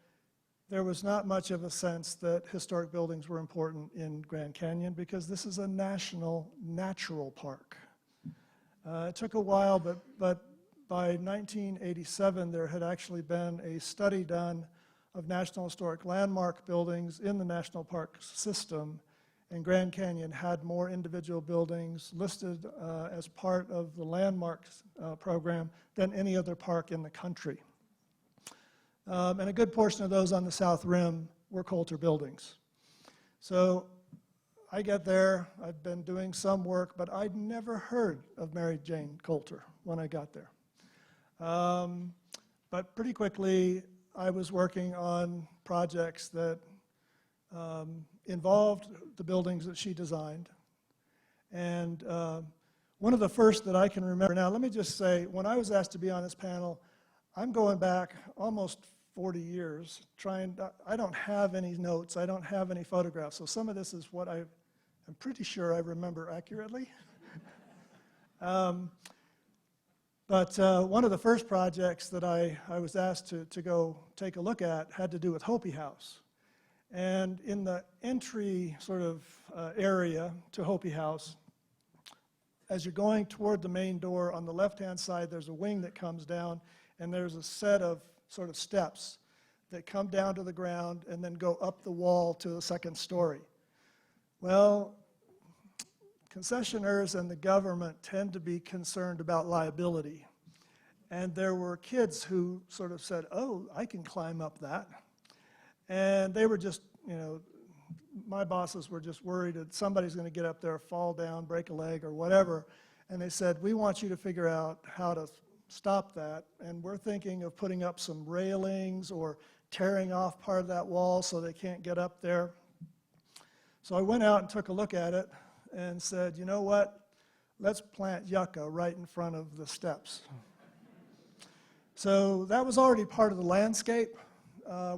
Speaker 5: there was not much of a sense that historic buildings were important in Grand Canyon because this is a national natural park. It took a while, but by 1987, there had actually been a study done of National Historic Landmark buildings in the national park system, and Grand Canyon had more individual buildings listed as part of the landmarks program than any other park in the country. And a good portion of those on the South Rim were Colter buildings. So I get there, I've been doing some work, but I'd never heard of Mary Jane Colter when I got there. But pretty quickly, I was working on projects that involved the buildings that she designed. And one of the first that I can remember, now let me just say, when I was asked to be on this panel, I'm going back almost 40 years, I don't have any notes, I don't have any photographs, so some of this is what I'm pretty sure I remember accurately. But one of the first projects that I was asked to go take a look at had to do with Hopi House. And in the entry sort of area to Hopi House, as you're going toward the main door, on the left-hand side, there's a wing that comes down, and there's a set of sort of steps that come down to the ground and then go up the wall to the second story. Well, concessionaires and the government tend to be concerned about liability. And there were kids who sort of said, oh, I can climb up that. And they were just, my bosses were just worried that somebody's going to get up there, fall down, break a leg or whatever. And they said, we want you to figure out how to stop that. And we're thinking of putting up some railings or tearing off part of that wall so they can't get up there. So I went out and took a look at it and said, you know what? Let's plant yucca right in front of the steps. So that was already part of the landscape.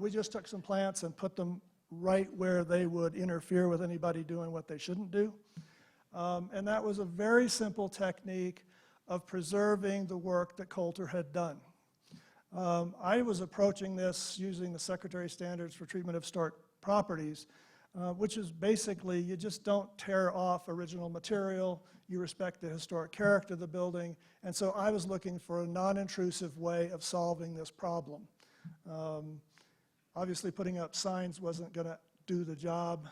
Speaker 5: We just took some plants and put them right where they would interfere with anybody doing what they shouldn't do. And that was a very simple technique of preserving the work that Colter had done. I was approaching this using the Secretary Standards for Treatment of Historic Properties, which is basically you just don't tear off original material, you respect the historic character of the building, and so I was looking for a non-intrusive way of solving this problem. Obviously putting up signs wasn't going to do the job,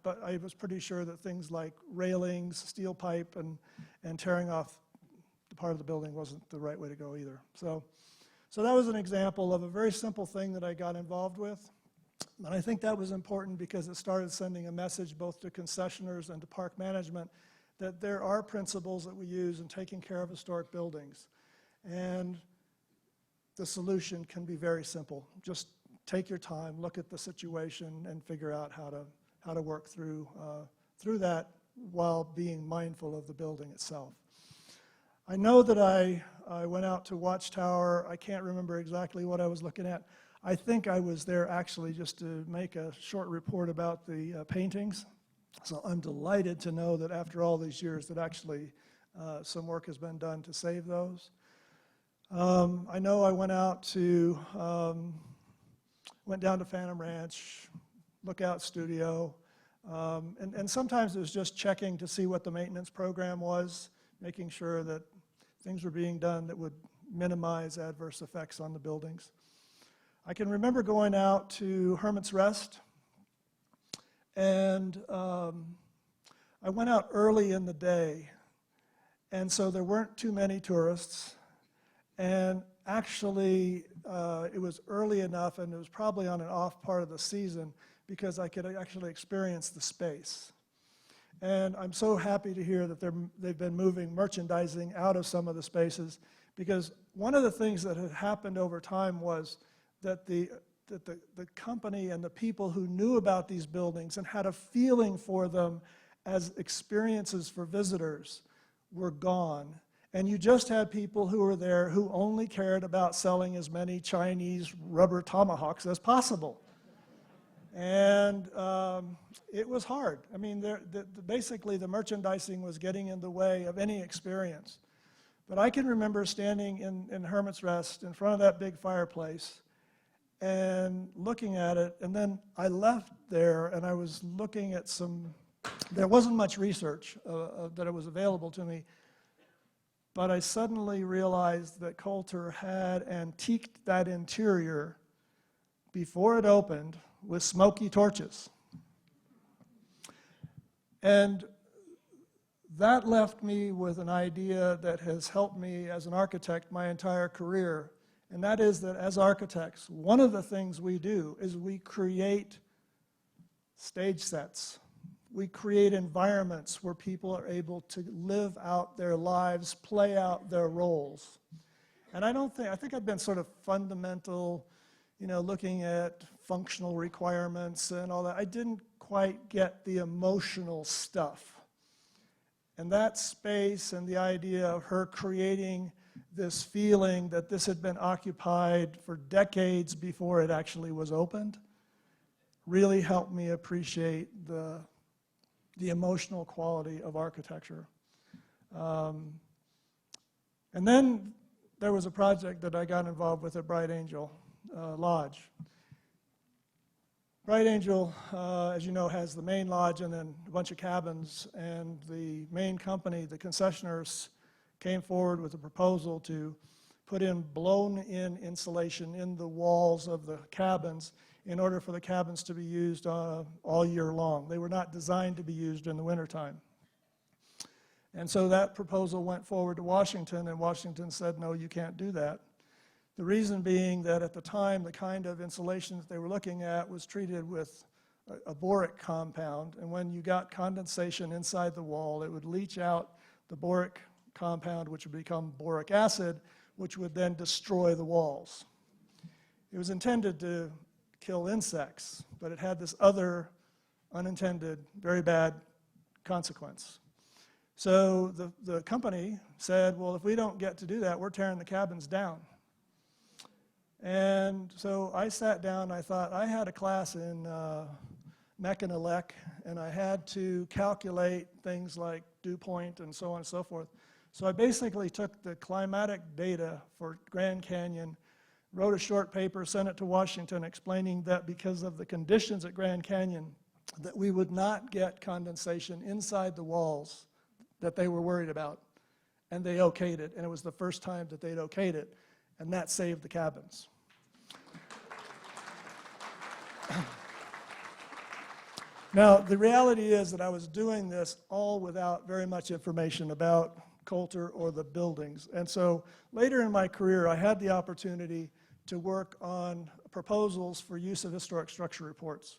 Speaker 5: but I was pretty sure that things like railings, steel pipe, and tearing off the part of the building wasn't the right way to go either. So that was an example of a very simple thing that I got involved with. And I think that was important because it started sending a message both to concessioners and to park management that there are principles that we use in taking care of historic buildings. And the solution can be very simple. Just take your time, look at the situation, and figure out how to work through that while being mindful of the building itself. I know that I went out to Watchtower. I can't remember exactly what I was looking at. I think I was there actually just to make a short report about the paintings. So I'm delighted to know that after all these years that actually some work has been done to save those. I know I went down to Phantom Ranch, Lookout Studio, and sometimes it was just checking to see what the maintenance program was, making sure that things were being done that would minimize adverse effects on the buildings. I can remember going out to Hermit's Rest, and I went out early in the day, and so there weren't too many tourists, and actually it was early enough, and it was probably on an off part of the season, because I could actually experience the space. And I'm so happy to hear that they've been moving merchandising out of some of the spaces, because one of the things that had happened over time was that the company and the people who knew about these buildings and had a feeling for them as experiences for visitors were gone. And you just had people who were there who only cared about selling as many Chinese rubber tomahawks as possible. And it was hard. I mean, basically the merchandising was getting in the way of any experience. But I can remember standing in Hermit's Rest in front of that big fireplace and looking at it, and then I left there and I was looking at there wasn't much research that was available to me, but I suddenly realized that Colter had antiqued that interior before it opened with smoky torches. And that left me with an idea that has helped me as an architect my entire career, and that is that as architects, one of the things we do is we create stage sets. We create environments where people are able to live out their lives, play out their roles. And I think I've been sort of fundamental, looking at functional requirements and all that. I didn't quite get the emotional stuff. And that space and the idea of her creating this feeling that this had been occupied for decades before it actually was opened really helped me appreciate the emotional quality of architecture. And then there was a project that I got involved with at Bright Angel Lodge. Bright Angel, as you know, has the main lodge and then a bunch of cabins, and the main company, the concessionaires, came forward with a proposal to put in blown-in insulation in the walls of the cabins in order for the cabins to be used all year long. They were not designed to be used in the wintertime. And so that proposal went forward to Washington, and Washington said, no, you can't do that. The reason being that at the time, the kind of insulation that they were looking at was treated with a boric compound, and when you got condensation inside the wall, it would leach out the boric compound, which would become boric acid, which would then destroy the walls. It was intended to kill insects, but it had this other unintended, very bad consequence. So the company said, well, if we don't get to do that, we're tearing the cabins down. And so I sat down, I thought, I had a class in mech and elec, and I had to calculate things like dew point and so on and so forth. So I basically took the climatic data for Grand Canyon, wrote a short paper, sent it to Washington explaining that because of the conditions at Grand Canyon, that we would not get condensation inside the walls that they were worried about. And they okayed it, and it was the first time that they'd okayed it, and that saved the cabins. Now, the reality is that I was doing this all without very much information about Colter or the buildings. And so later in my career, I had the opportunity to work on proposals for use of historic structure reports.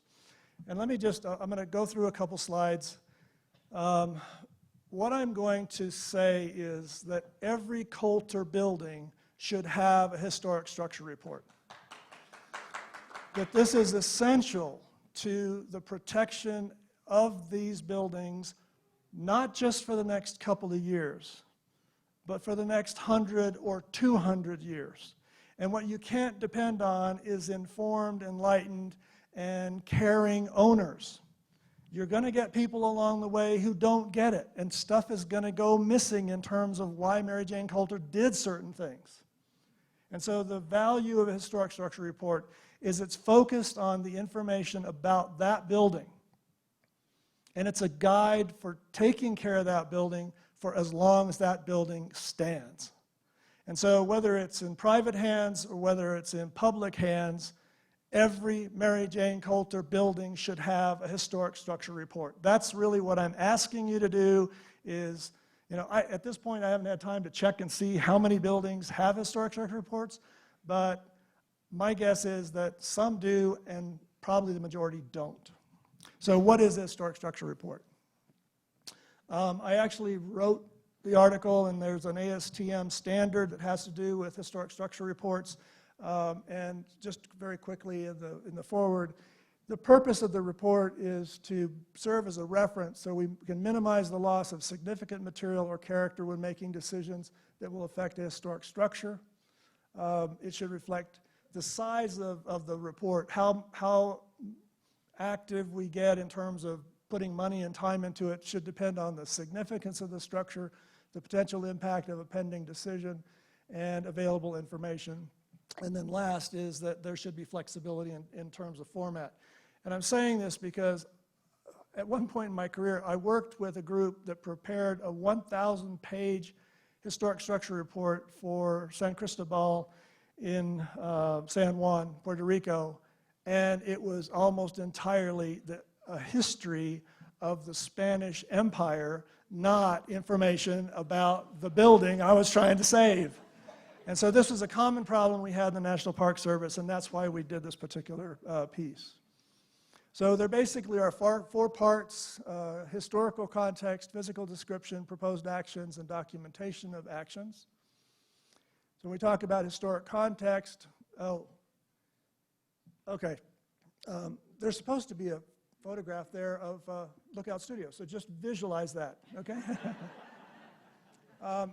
Speaker 5: And let me just, I'm going to go through a couple slides. What I'm going to say is that every Colter building should have a historic structure report. That this is essential to the protection of these buildings, not just for the next couple of years, but for the next 100 or 200 years. And what you can't depend on is informed, enlightened, and caring owners. You're going to get people along the way who don't get it, and stuff is going to go missing in terms of why Mary Jane Colter did certain things. And so the value of a historic structure report is it's focused on the information about that building. And it's a guide for taking care of that building for as long as that building stands. And so whether it's in private hands or whether it's in public hands, every Mary Jane Colter building should have a historic structure report. That's really what I'm asking you to do is, at this point I haven't had time to check and see how many buildings have historic structure reports, but my guess is that some do and probably the majority don't. So what is a historic structure report? I actually wrote the article, and there's an ASTM standard that has to do with historic structure reports. And just very quickly in the forward, the purpose of the report is to serve as a reference so we can minimize the loss of significant material or character when making decisions that will affect a historic structure. It should reflect the size of the report, how active we get in terms of putting money and time into it should depend on the significance of the structure, the potential impact of a pending decision, and available information. And then last is that there should be flexibility in terms of format. And I'm saying this because at one point in my career, I worked with a group that prepared a 1,000-page historic structure report for San Cristobal in San Juan, Puerto Rico, and it was almost entirely a history of the Spanish Empire, not information about the building I was trying to save. And so this was a common problem we had in the National Park Service, and that's why we did this particular piece. So there basically are four parts: historical context, physical description, proposed actions, and documentation of actions. So when we talk about historic context, there's supposed to be a photograph there of Lookout Studio, so just visualize that, okay?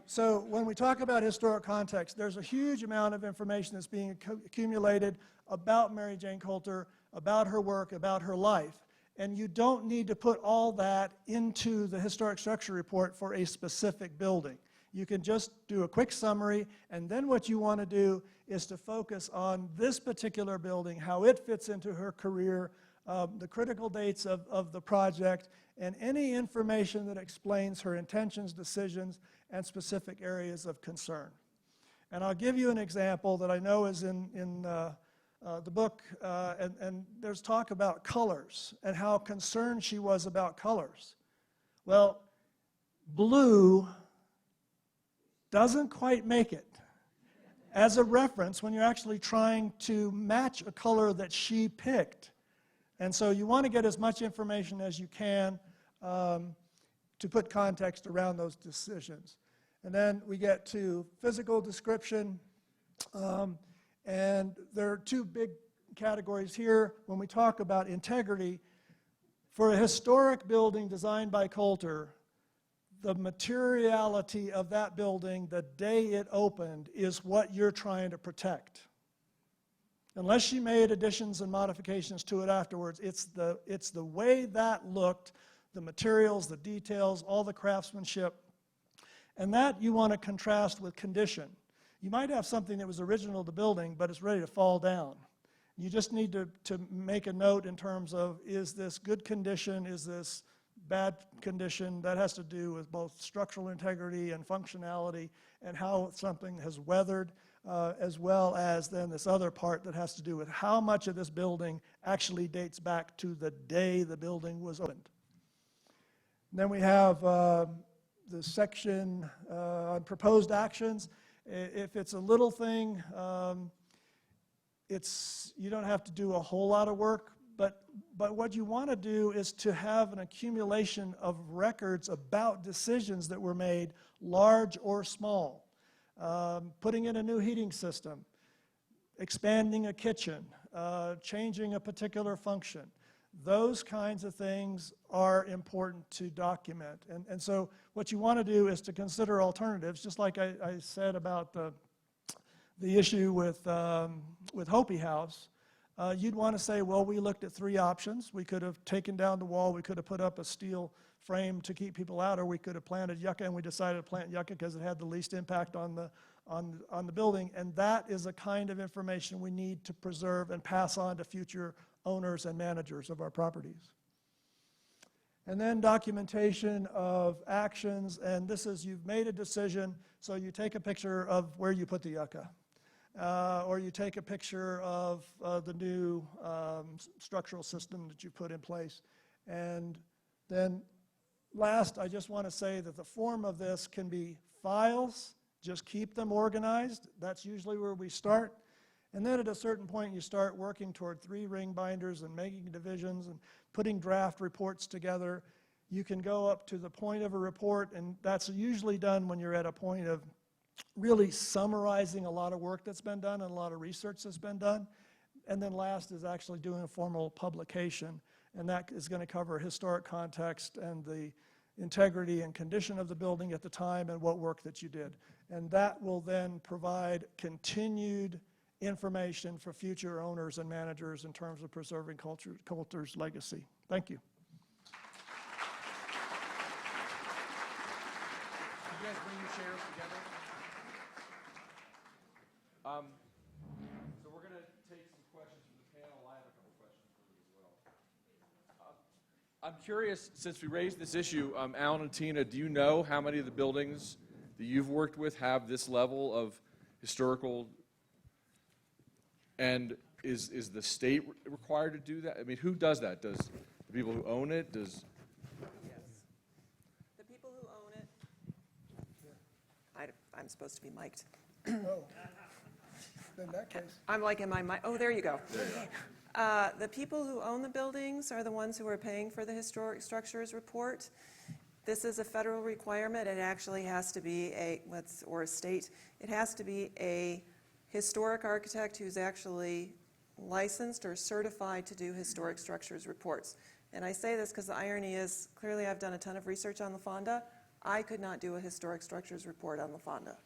Speaker 5: So when we talk about historic context, there's a huge amount of information that's being accumulated about Mary Jane Colter, about her work, about her life. And you don't need to put all that into the historic structure report for a specific building. You can just do a quick summary, and then what you want to do is to focus on this particular building, how it fits into her career, the critical dates of the project, and any information that explains her intentions, decisions, and specific areas of concern. And I'll give you an example that I know is in the book, and there's talk about colors and how concerned she was about colors. Well, blue doesn't quite make it as a reference when you're actually trying to match a color that she picked. And so you want to get as much information as you can to put context around those decisions. And then we get to physical description, and there are two big categories here. When we talk about integrity, for a historic building designed by Colter, the materiality of that building the day it opened is what you're trying to protect. Unless she made additions and modifications to it afterwards, it's the way that looked, the materials, the details, all the craftsmanship. And that you want to contrast with condition. You might have something that was original to the building, but it's ready to fall down. You just need to make a note in terms of, is this good condition, is this bad condition? That has to do with both structural integrity and functionality and how something has weathered, as well as then this other part that has to do with how much of this building actually dates back to the day the building was opened. And then we have the section on proposed actions. If it's a little thing, you don't have to do a whole lot of work, but what you want to do is to have an accumulation of records about decisions that were made, large or small. Putting in a new heating system, expanding a kitchen, changing a particular function. Those kinds of things are important to document. And so what you want to do is to consider alternatives, just like I said about the issue with Hopi House, you'd want to say, well, we looked at 3 options. We could have taken down the wall, we could have put up a steel frame to keep people out, or we could have planted yucca, and we decided to plant yucca because it had the least impact on the building. And that is a kind of information we need to preserve and pass on to future owners and managers of our properties. And then documentation of actions, and this is you've made a decision, so you take a picture of where you put the yucca. Or you take a picture of the new structural system that you put in place. And then last, I just want to say that the form of this can be files, just keep them organized. That's usually where we start. And then at a certain point, you start working toward 3 ring binders and making divisions and putting draft reports together. You can go up to the point of a report, and that's usually done when you're at a point of really summarizing a lot of work that's been done and a lot of research that's been done. And then last is actually doing a formal publication, and that is going to cover historic context and the integrity and condition of the building at the time and what work that you did. And that will then provide continued information for future owners and managers in terms of preserving Colter's legacy. Thank you.
Speaker 1: Can you guys bring your chairs together? So we're going to take some questions from the panel. I have a couple questions for you as well. I'm curious, since we raised this issue, Alan and Tina, do you know how many of the buildings that you've worked with have this level of historical? And is the state required to do that? I mean, who does that? Does the people who own it? Yes.
Speaker 4: The people who own it, I'm supposed to be mic'd.
Speaker 5: Oh, in that case.
Speaker 4: I'm like, am I mic? Oh, there you go. The people who own the buildings are the ones who are paying for the historic structures report. This is a federal requirement. It actually has to be or a state, it has to be a historic architect who's actually licensed or certified to do historic structures reports. And I say this because the irony is, clearly I've done a ton of research on La Fonda. I could not do a historic structures report on La Fonda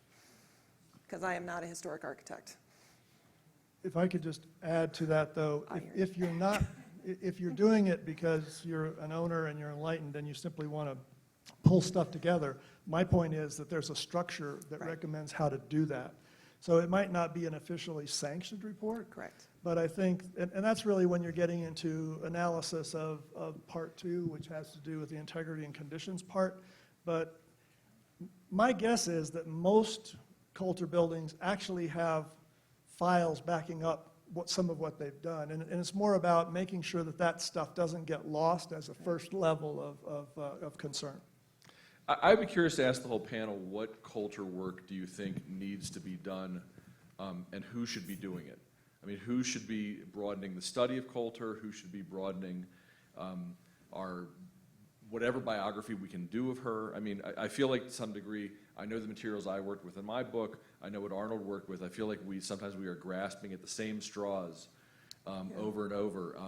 Speaker 4: because I am not a historic architect.
Speaker 5: If I could just add to that, though, if you're doing it because you're an owner and you're enlightened and you simply want to pull stuff together, my point is that there's a structure that recommends how to do that. So it might not be an officially sanctioned report.
Speaker 4: Correct.
Speaker 5: But I think, and that's really when you're getting into analysis of part 2, which has to do with the integrity and conditions part. But my guess is that most Colter buildings actually have files backing up some of what they've done. And it's more about making sure that that stuff doesn't get lost as a first level of concern.
Speaker 1: I'd be curious to ask the whole panel, what Colter work do you think needs to be done, and who should be doing it? I mean, who should be broadening the study of Colter? Who should be broadening our whatever biography we can do of her? I mean, I feel like to some degree, I know the materials I worked with in my book. I know what Arnold worked with. I feel like sometimes we are grasping at the same straws over and over.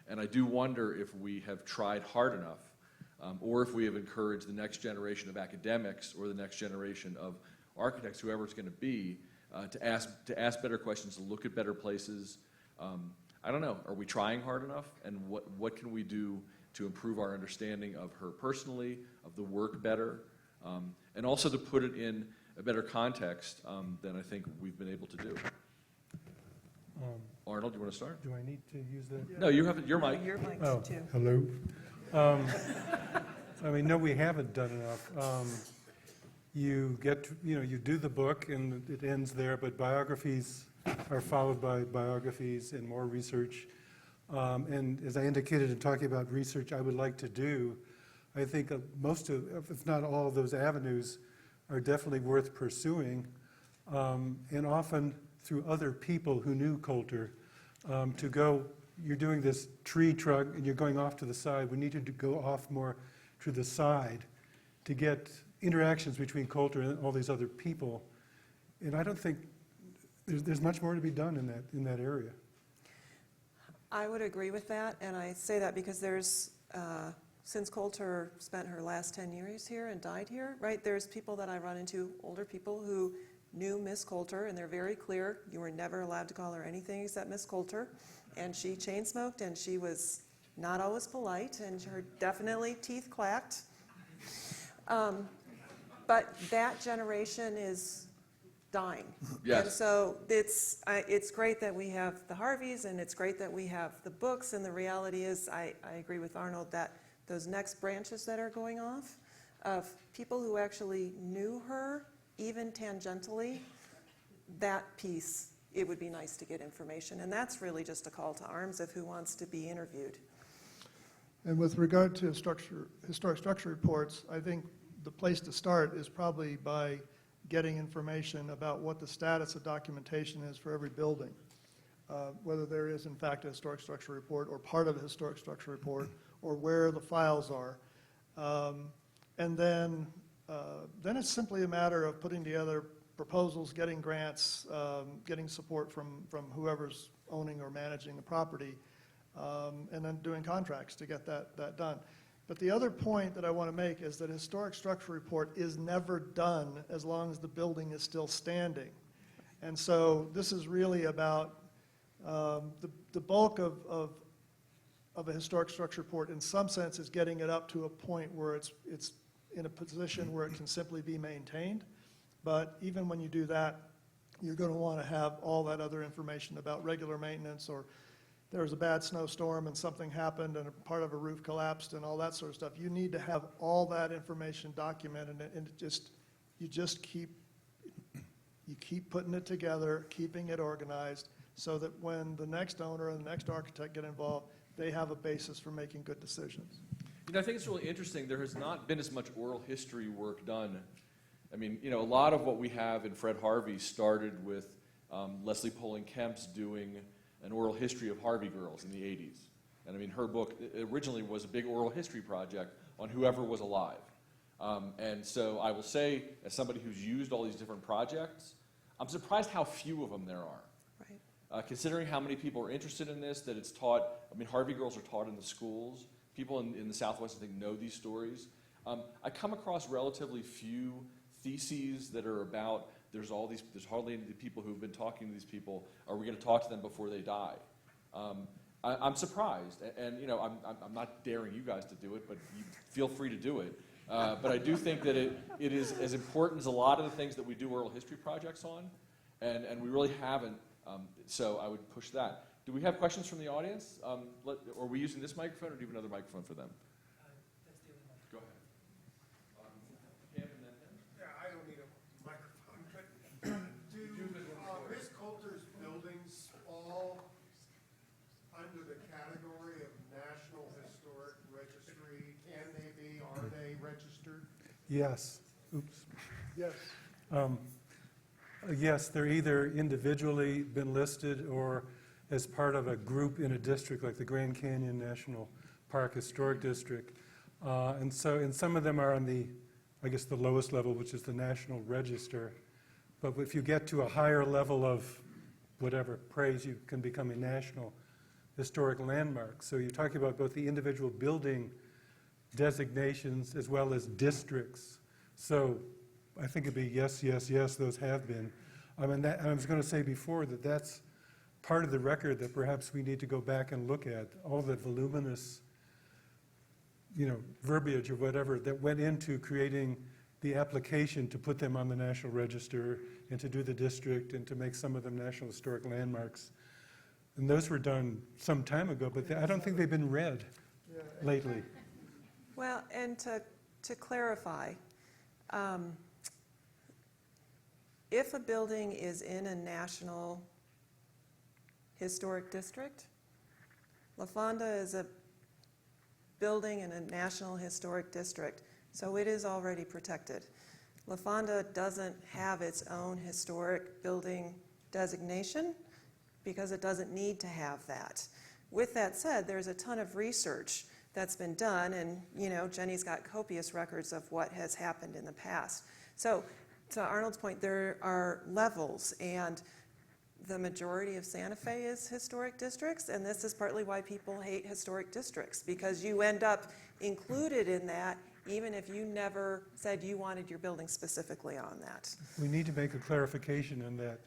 Speaker 1: And I do wonder if we have tried hard enough, or if we have encouraged the next generation of academics or the next generation of architects, whoever it's going to be, to ask better questions, to look at better places. I don't know. Are we trying hard enough? And what can we do to improve our understanding of her personally, of the work better, and also to put it in a better context than I think we've been able to do? Arnold, do you want to start?
Speaker 3: Do I need to use that?
Speaker 1: No, you have your mic.
Speaker 4: Your mic
Speaker 3: Oh,
Speaker 4: too.
Speaker 3: hello. I mean, no, we haven't done enough. You do the book and it ends there, but biographies are followed by biographies and more research. And as I indicated in talking about research I would like to do, I think most of, if not all of those avenues are definitely worth pursuing, and often through other people who knew Colter, to go, you're doing this tree trunk and you're going off to the side. We need to go off more to the side to get interactions between Colter and all these other people. And I don't think there's much more to be done in that area.
Speaker 4: I would agree with that, and I say that because there's, since Colter spent her last 10 years here and died here, right, there's people that I run into, older people who knew Miss Colter, and they're very clear, you were never allowed to call her anything except Miss Colter. And she chain smoked, and she was not always polite, and her definitely teeth clacked. But that generation is dying.
Speaker 1: Yes.
Speaker 4: And so it's great that we have the Harveys, and it's great that we have the books, and the reality is, I agree with Arnold that those next branches that are going off of people who actually knew her, even tangentially, that piece, it would be nice to get information. And that's really just a call to arms of who wants to be interviewed.
Speaker 5: And with regard to historic structure reports, I think the place to start is probably by getting information about what the status of documentation is for every building, whether there is in fact a historic structure report or part of a historic structure report, or where the files are. And then it's simply a matter of putting together proposals, getting grants, getting support from whoever's owning or managing the property, and then doing contracts to get that done. But the other point that I want to make is that a historic structure report is never done as long as the building is still standing. And so this is really about the bulk of a historic structure report, in some sense, is getting it up to a point where it's in a position where it can simply be maintained. But even when you do that, you're going to want to have all that other information about regular maintenance, or there was a bad snowstorm and something happened and a part of a roof collapsed and all that sort of stuff. You need to have all that information documented, and you keep putting it together, keeping it organized, so that when the next owner and the next architect get involved, they have a basis for making good decisions.
Speaker 1: You know, I think it's really interesting. There has not been as much oral history work done. I mean, you know, a lot of what we have in Fred Harvey started with Leslie Poling Kemp's doing an oral history of Harvey girls in the 80s. And I mean, her book originally was a big oral history project on whoever was alive. And so I will say, as somebody who's used all these different projects, I'm surprised how few of them there are.
Speaker 4: Right.
Speaker 1: Considering how many people are interested in this, that it's taught, I mean, Harvey girls are taught in the schools. People in the Southwest, I think, know these stories. I come across relatively few theses that are about, there's hardly any people who've been talking to these people. Are we going to talk to them before they die? I'm surprised, and you know, I'm not daring you guys to do it, but you feel free to do it. But I do think that it is as important as a lot of the things that we do oral history projects on, and we really haven't. So I would push that. Do we have questions from the audience? Are we using this microphone, or do you have another microphone for them?
Speaker 2: That's the other one.
Speaker 1: Go ahead.
Speaker 6: Yeah, I don't need a microphone, but do Ms. Colter's buildings fall under the category of National Historic Registry? Can they be, are they registered?
Speaker 3: Yes. Oops.
Speaker 5: Yes.
Speaker 3: Yes, they're either individually been listed or as part of a group in a district, like the Grand Canyon National Park Historic District. And some of them are on the, I guess, the lowest level, which is the National Register. But if you get to a higher level of whatever praise, you can become a national historic landmark. So you're talking about both the individual building designations as well as districts. So I think it'd be yes, yes, yes, those have been. I mean, I was going to say before that that's part of the record that perhaps we need to go back and look at, all the voluminous, you know, verbiage or whatever that went into creating the application to put them on the National Register and to do the district and to make some of them National Historic Landmarks. And those were done some time ago, but I don't think they've been read lately.
Speaker 4: Well, and to clarify, if a building is in a national historic district, La Fonda is a building in a national historic district, so it is already protected. La Fonda doesn't have its own historic building designation because it doesn't need to have that. With that said, there's a ton of research that's been done, and you know, Jenny's got copious records of what has happened in the past. So to Arnold's point, there are levels, and the majority of Santa Fe is historic districts, and this is partly why people hate historic districts, because you end up included in that even if you never said you wanted your building specifically on that.
Speaker 3: We need to make a clarification on that.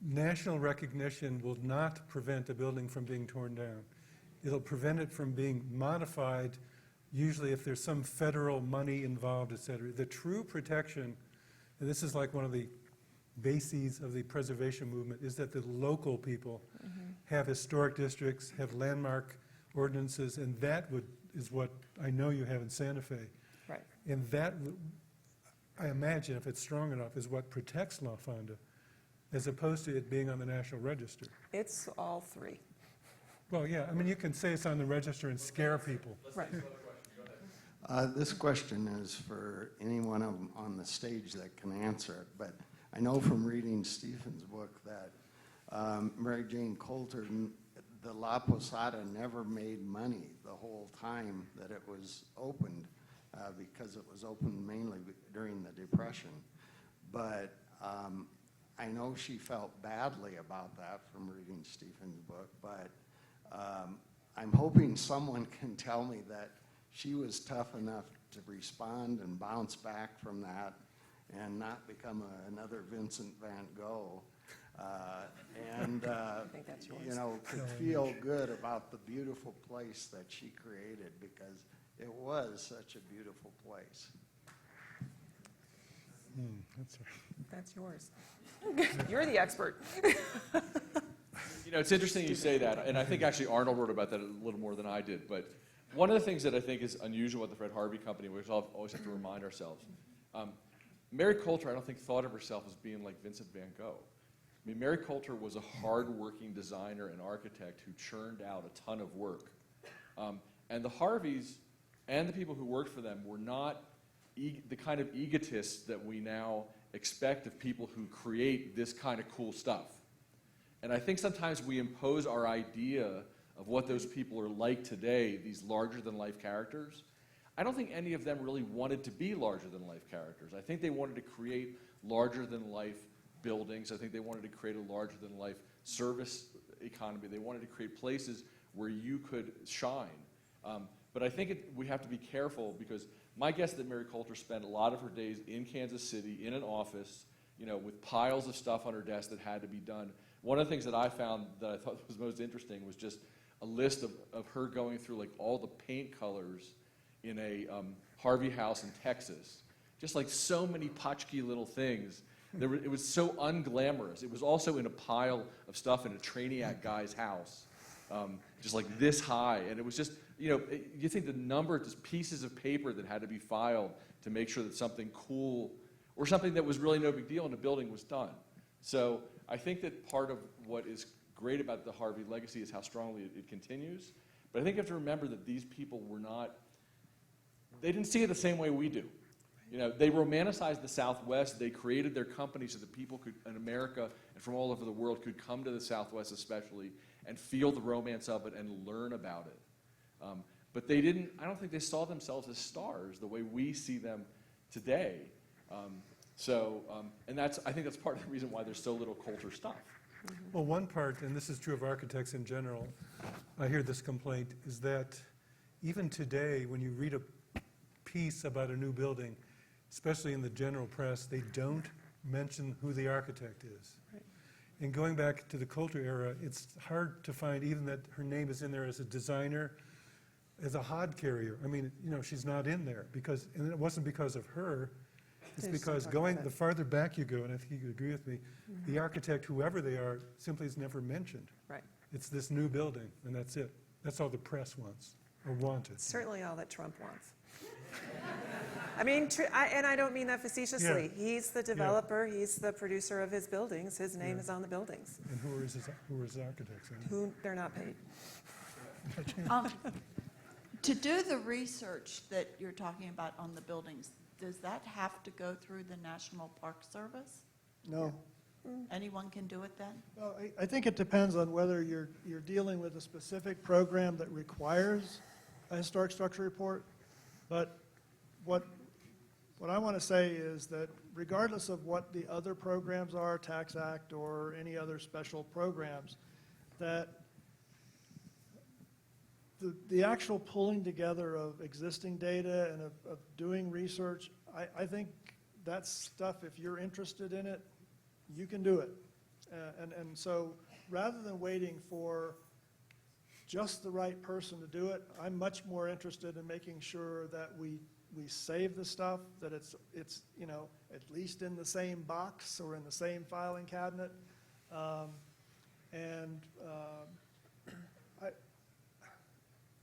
Speaker 3: National recognition will not prevent a building from being torn down. It'll prevent it from being modified, usually if there's some federal money involved, et cetera. The true protection, and this is like one of the bases of the preservation movement, is that the local people have historic districts, have landmark ordinances, and that is what I know you have in Santa Fe.
Speaker 4: Right.
Speaker 3: And that, I imagine, if it's strong enough, is what protects La Fonda, as opposed to it being on the National Register.
Speaker 4: It's all three.
Speaker 3: Well, yeah, I mean, you can say it's on the register and scare people.
Speaker 4: Right.
Speaker 7: This question is for anyone on the stage that can answer it, but I know from reading Stephen's book that Mary Jane Colter, the La Posada never made money the whole time that it was opened, because it was opened mainly during the Depression. But I know she felt badly about that from reading Stephen's book, but I'm hoping someone can tell me that she was tough enough to respond and bounce back from that and not become another Vincent van Gogh, and
Speaker 4: think that's yours.
Speaker 7: you know, could feel good about the beautiful place that she created, because it was such a beautiful place.
Speaker 3: That's right.
Speaker 4: That's yours. You're the expert.
Speaker 1: You know, it's interesting you say that, and I think actually Arnold wrote about that a little more than I did, but one of the things that I think is unusual at the Fred Harvey Company, which we always have to remind ourselves, Mary Colter, I don't think, thought of herself as being like Vincent van Gogh. I mean, Mary Colter was a hard-working designer and architect who churned out a ton of work. And the Harveys and the people who worked for them were not the kind of egotists that we now expect of people who create this kind of cool stuff. And I think sometimes we impose our idea of what those people are like today, these larger-than-life characters. I don't think any of them really wanted to be larger-than-life characters. I think they wanted to create larger-than-life buildings. I think they wanted to create a larger-than-life service economy. They wanted to create places where you could shine. But I think we have to be careful, because my guess is that Mary Colter spent a lot of her days in Kansas City in an office, you know, with piles of stuff on her desk that had to be done. One of the things that I found that I thought was most interesting was just a list of her going through like all the paint colors in a Harvey house in Texas. Just like so many potchky little things. It was so unglamorous. It was also in a pile of stuff in a Trainiac guy's house, just like this high. And it was just, you know, you think the number of just pieces of paper that had to be filed to make sure that something cool or something that was really no big deal in a building was done. So I think that part of what is great about the Harvey legacy is how strongly it continues. But I think you have to remember that these people were not, they didn't see it the same way we do. You know, they romanticized the Southwest. They created their company so that people could, in America and from all over the world, could come to the Southwest especially and feel the romance of it and learn about it. But they didn't, I don't think they saw themselves as stars the way we see them today. And I think that's part of the reason why there's so little Colter stuff.
Speaker 3: Well, one part, and this is true of architects in general, I hear this complaint, is that even today, when you read a piece about a new building, especially in the general press, they don't mention who the architect is.
Speaker 4: Right.
Speaker 3: And going back to the Colter era, it's hard to find even that her name is in there as a designer, as a hod carrier. I mean, you know, she's not in there because, and it wasn't because of her, it's
Speaker 4: They just
Speaker 3: because
Speaker 4: don't talk
Speaker 3: going,
Speaker 4: about
Speaker 3: the
Speaker 4: it.
Speaker 3: farther back you go, and I think you agree with me, the architect, whoever they are, simply is never mentioned.
Speaker 4: Right.
Speaker 3: It's this new building, and that's it. That's all the press wants, or wanted.
Speaker 4: Certainly all that Trump wants. I mean, and I don't mean that facetiously.
Speaker 3: Yeah.
Speaker 4: He's the developer, he's the producer of his buildings, his name is on the buildings.
Speaker 3: And who are his architects?
Speaker 4: Who, they're not paid.
Speaker 8: To do the research that you're talking about on the buildings, does that have to go through the National Park Service?
Speaker 5: No.
Speaker 8: Anyone can do it then?
Speaker 5: Well, I think it depends on whether you're dealing with a specific program that requires a historic structure report. But what I want to say is that regardless of what the other programs are, Tax Act or any other special programs, that the actual pulling together of existing data and of doing research, I think that's stuff, if you're interested in it, you can do it. And so rather than waiting for just the right person to do it, I'm much more interested in making sure that we save the stuff, that it's you know, at least in the same box or in the same filing cabinet.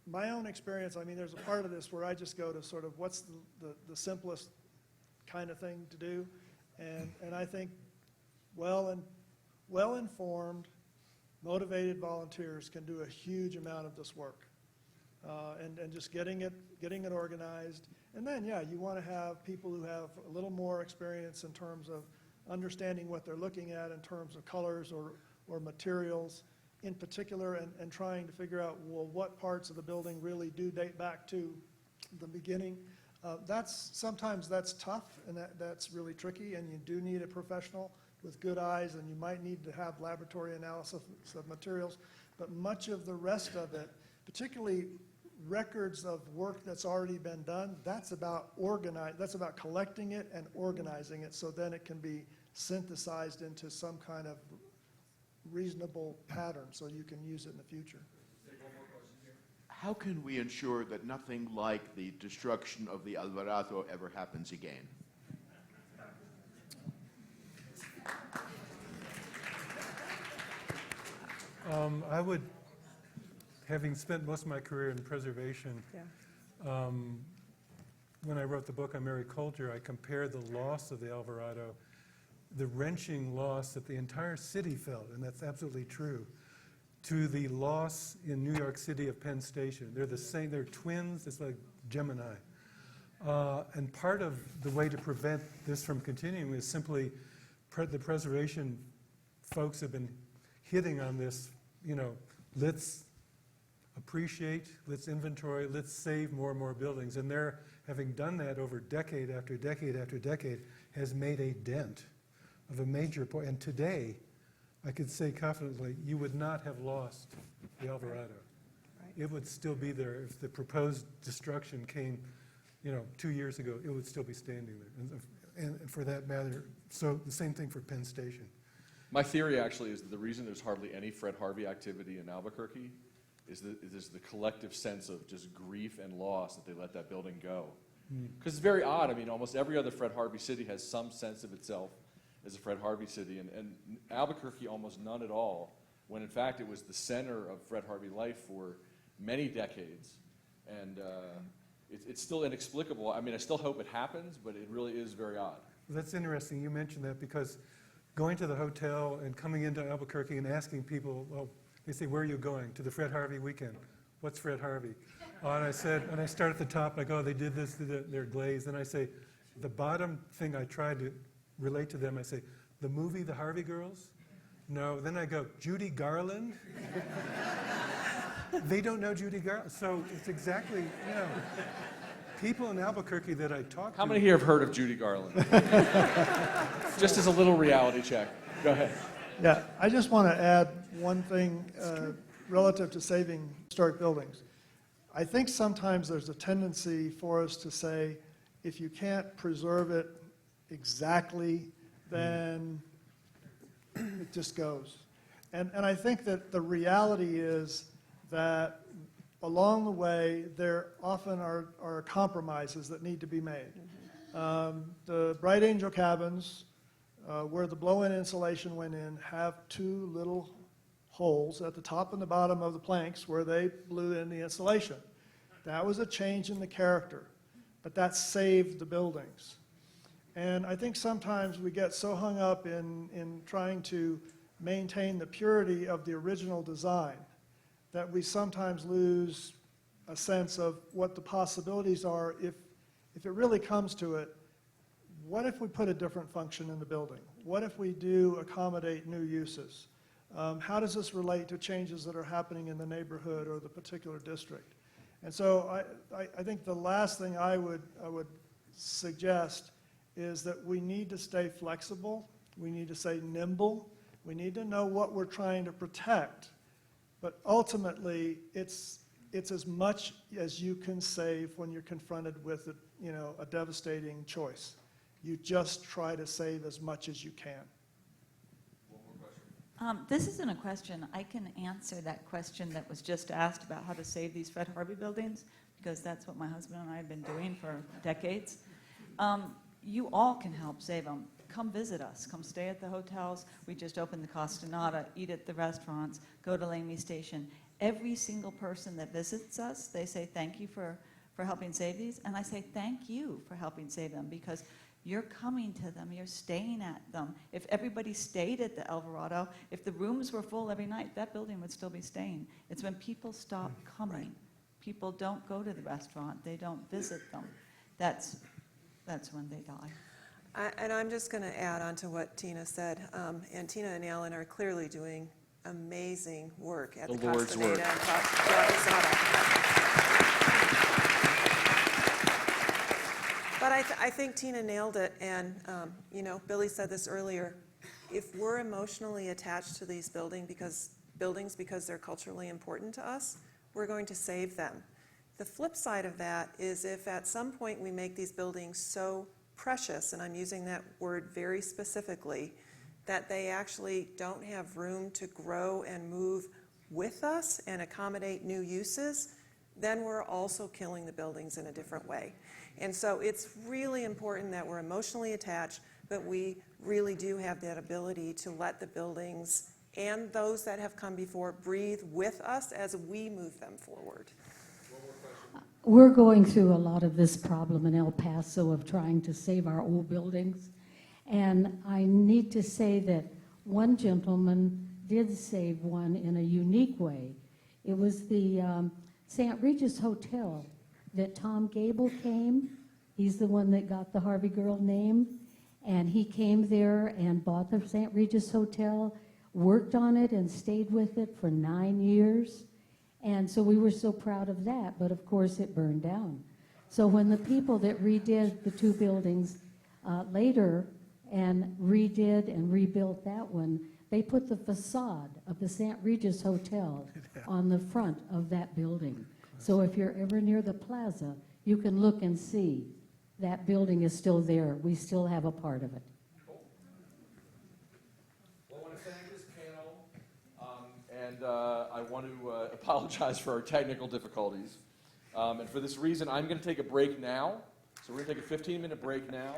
Speaker 5: My own experience, I mean, there's a part of this where I just go to sort of what's the simplest kind of thing to do. And I think well-informed, motivated volunteers can do a huge amount of this work. And just getting it organized. And then, yeah, you want to have people who have a little more experience in terms of understanding what they're looking at in terms of colors or materials in particular, and trying to figure out, well, what parts of the building really do date back to the beginning. Sometimes that's tough, and that's really tricky, and you do need a professional with good eyes, and you might need to have laboratory analysis of materials. But much of the rest of it, particularly records of work that's already been done, that's about collecting it and organizing it so then it can be synthesized into some kind of reasonable pattern so you can use it in the future.
Speaker 9: How can we ensure that nothing like the destruction of the Alvarado ever happens again?
Speaker 3: I would, having spent most of my career in preservation,
Speaker 4: Yeah.
Speaker 3: when I wrote the book on Mary Colter, I compared the loss of the Alvarado, the wrenching loss that the entire city felt, and that's absolutely true, to the loss in New York City of Penn Station. They're the same, they're twins, it's like Gemini. And part of the way to prevent this from continuing is simply the preservation folks have been hitting on this, you know, let's appreciate, let's inventory, let's save more and more buildings. And they're, having done that over decade after decade after decade, has made a dent of a major point. And today, I could say confidently, you would not have lost the Alvarado.
Speaker 4: Right.
Speaker 3: It would still be there. If the proposed destruction came, you know, 2 years ago, it would still be standing there. And for that matter, so the same thing for Penn Station.
Speaker 1: My theory actually is that the reason there's hardly any Fred Harvey activity in Albuquerque is the collective sense of just grief and loss that they let that building go. Because it's very odd. I mean, almost every other Fred Harvey city has some sense of itself as a Fred Harvey city, and Albuquerque almost none at all, when in fact it was the center of Fred Harvey life for many decades. And it's still inexplicable. I mean, I still hope it happens, but it really is very odd.
Speaker 3: That's interesting you mentioned that, because going to the hotel and coming into Albuquerque and asking people, well, they say, where are you going? To the Fred Harvey weekend. What's Fred Harvey? And I start at the top, I go, they did this, they're glazed. And I say, the bottom thing I tried to relate to them, I say, the movie The Harvey Girls? No. Then I go, Judy Garland? They don't know Judy Garland. So it's exactly, you know, people in Albuquerque that I talk to.
Speaker 1: How many here have heard of Judy Garland? Just as a little reality check. Go ahead.
Speaker 5: Yeah, I just want to add one thing relative to saving historic buildings. I think sometimes there's a tendency for us to say, if you can't preserve it exactly, then it just goes. And I think that the reality is that along the way, there often are compromises that need to be made. The Bright Angel cabins, where the blow-in insulation went in, have two little holes at the top and the bottom of the planks where they blew in the insulation. That was a change in the character, but that saved the buildings. And I think sometimes we get so hung up in trying to maintain the purity of the original design that we sometimes lose a sense of what the possibilities are if it really comes to it. What if we put a different function in the building? What if we do accommodate new uses? How does this relate to changes that are happening in the neighborhood or the particular district? And so I think the last thing I would suggest is that we need to stay flexible. We need to stay nimble. We need to know what we're trying to protect. But ultimately, it's it's as much as you can save when you're confronted with a devastating choice. You just try to save as much as you can.
Speaker 10: This isn't a question. I can answer that question that was just asked about how to save these Fred Harvey buildings, because that's what my husband and I have been doing for decades. You all can help save them. Come visit us. Come stay at the hotels. We just opened the Castaneda. Eat at the restaurants. Go to Langley Station. Every single person that visits us, they say thank you for helping save these, and I say thank you for helping save them, because you're coming to them, you're staying at them. If everybody stayed at the Alvarado, if the rooms were full every night, that building would still be staying. It's when people stop coming. People don't go to the restaurant, they don't visit them. That's when they die.
Speaker 4: And I'm just going to add on to what Tina said. And Tina and Alan are clearly doing amazing work at the
Speaker 1: Lord's
Speaker 4: Castaneda
Speaker 1: work.
Speaker 4: and Castaneda. But I think Tina nailed it, and Billy said this earlier. If we're emotionally attached to these buildings because they're culturally important to us, we're going to save them. The flip side of that is if at some point we make these buildings so precious, and I'm using that word very specifically, that they actually don't have room to grow and move with us and accommodate new uses, then we're also killing the buildings in a different way. And so it's really important that we're emotionally attached, but we really do have that ability to let the buildings and those that have come before breathe with us as we move them forward.
Speaker 11: We're going through a lot of this problem in El Paso of trying to save our old buildings. And I need to say that one gentleman did save one in a unique way. It was the St. Regis Hotel that Tom Gable came. He's the one that got the Harvey Girl name. And he came there and bought the St. Regis Hotel, worked on it and stayed with it for 9 years. And so we were so proud of that, but of course it burned down. So when the people that redid the two buildings later and redid and rebuilt that one, they put the facade of the St. Regis Hotel on the front of that building. So if you're ever near the plaza, you can look and see that building is still there. We still have a part of it.
Speaker 1: Cool. Well, I want to thank this panel, and I want to apologize for our technical difficulties. And for this reason, I'm going to take a break now. So we're going to take a 15-minute break now.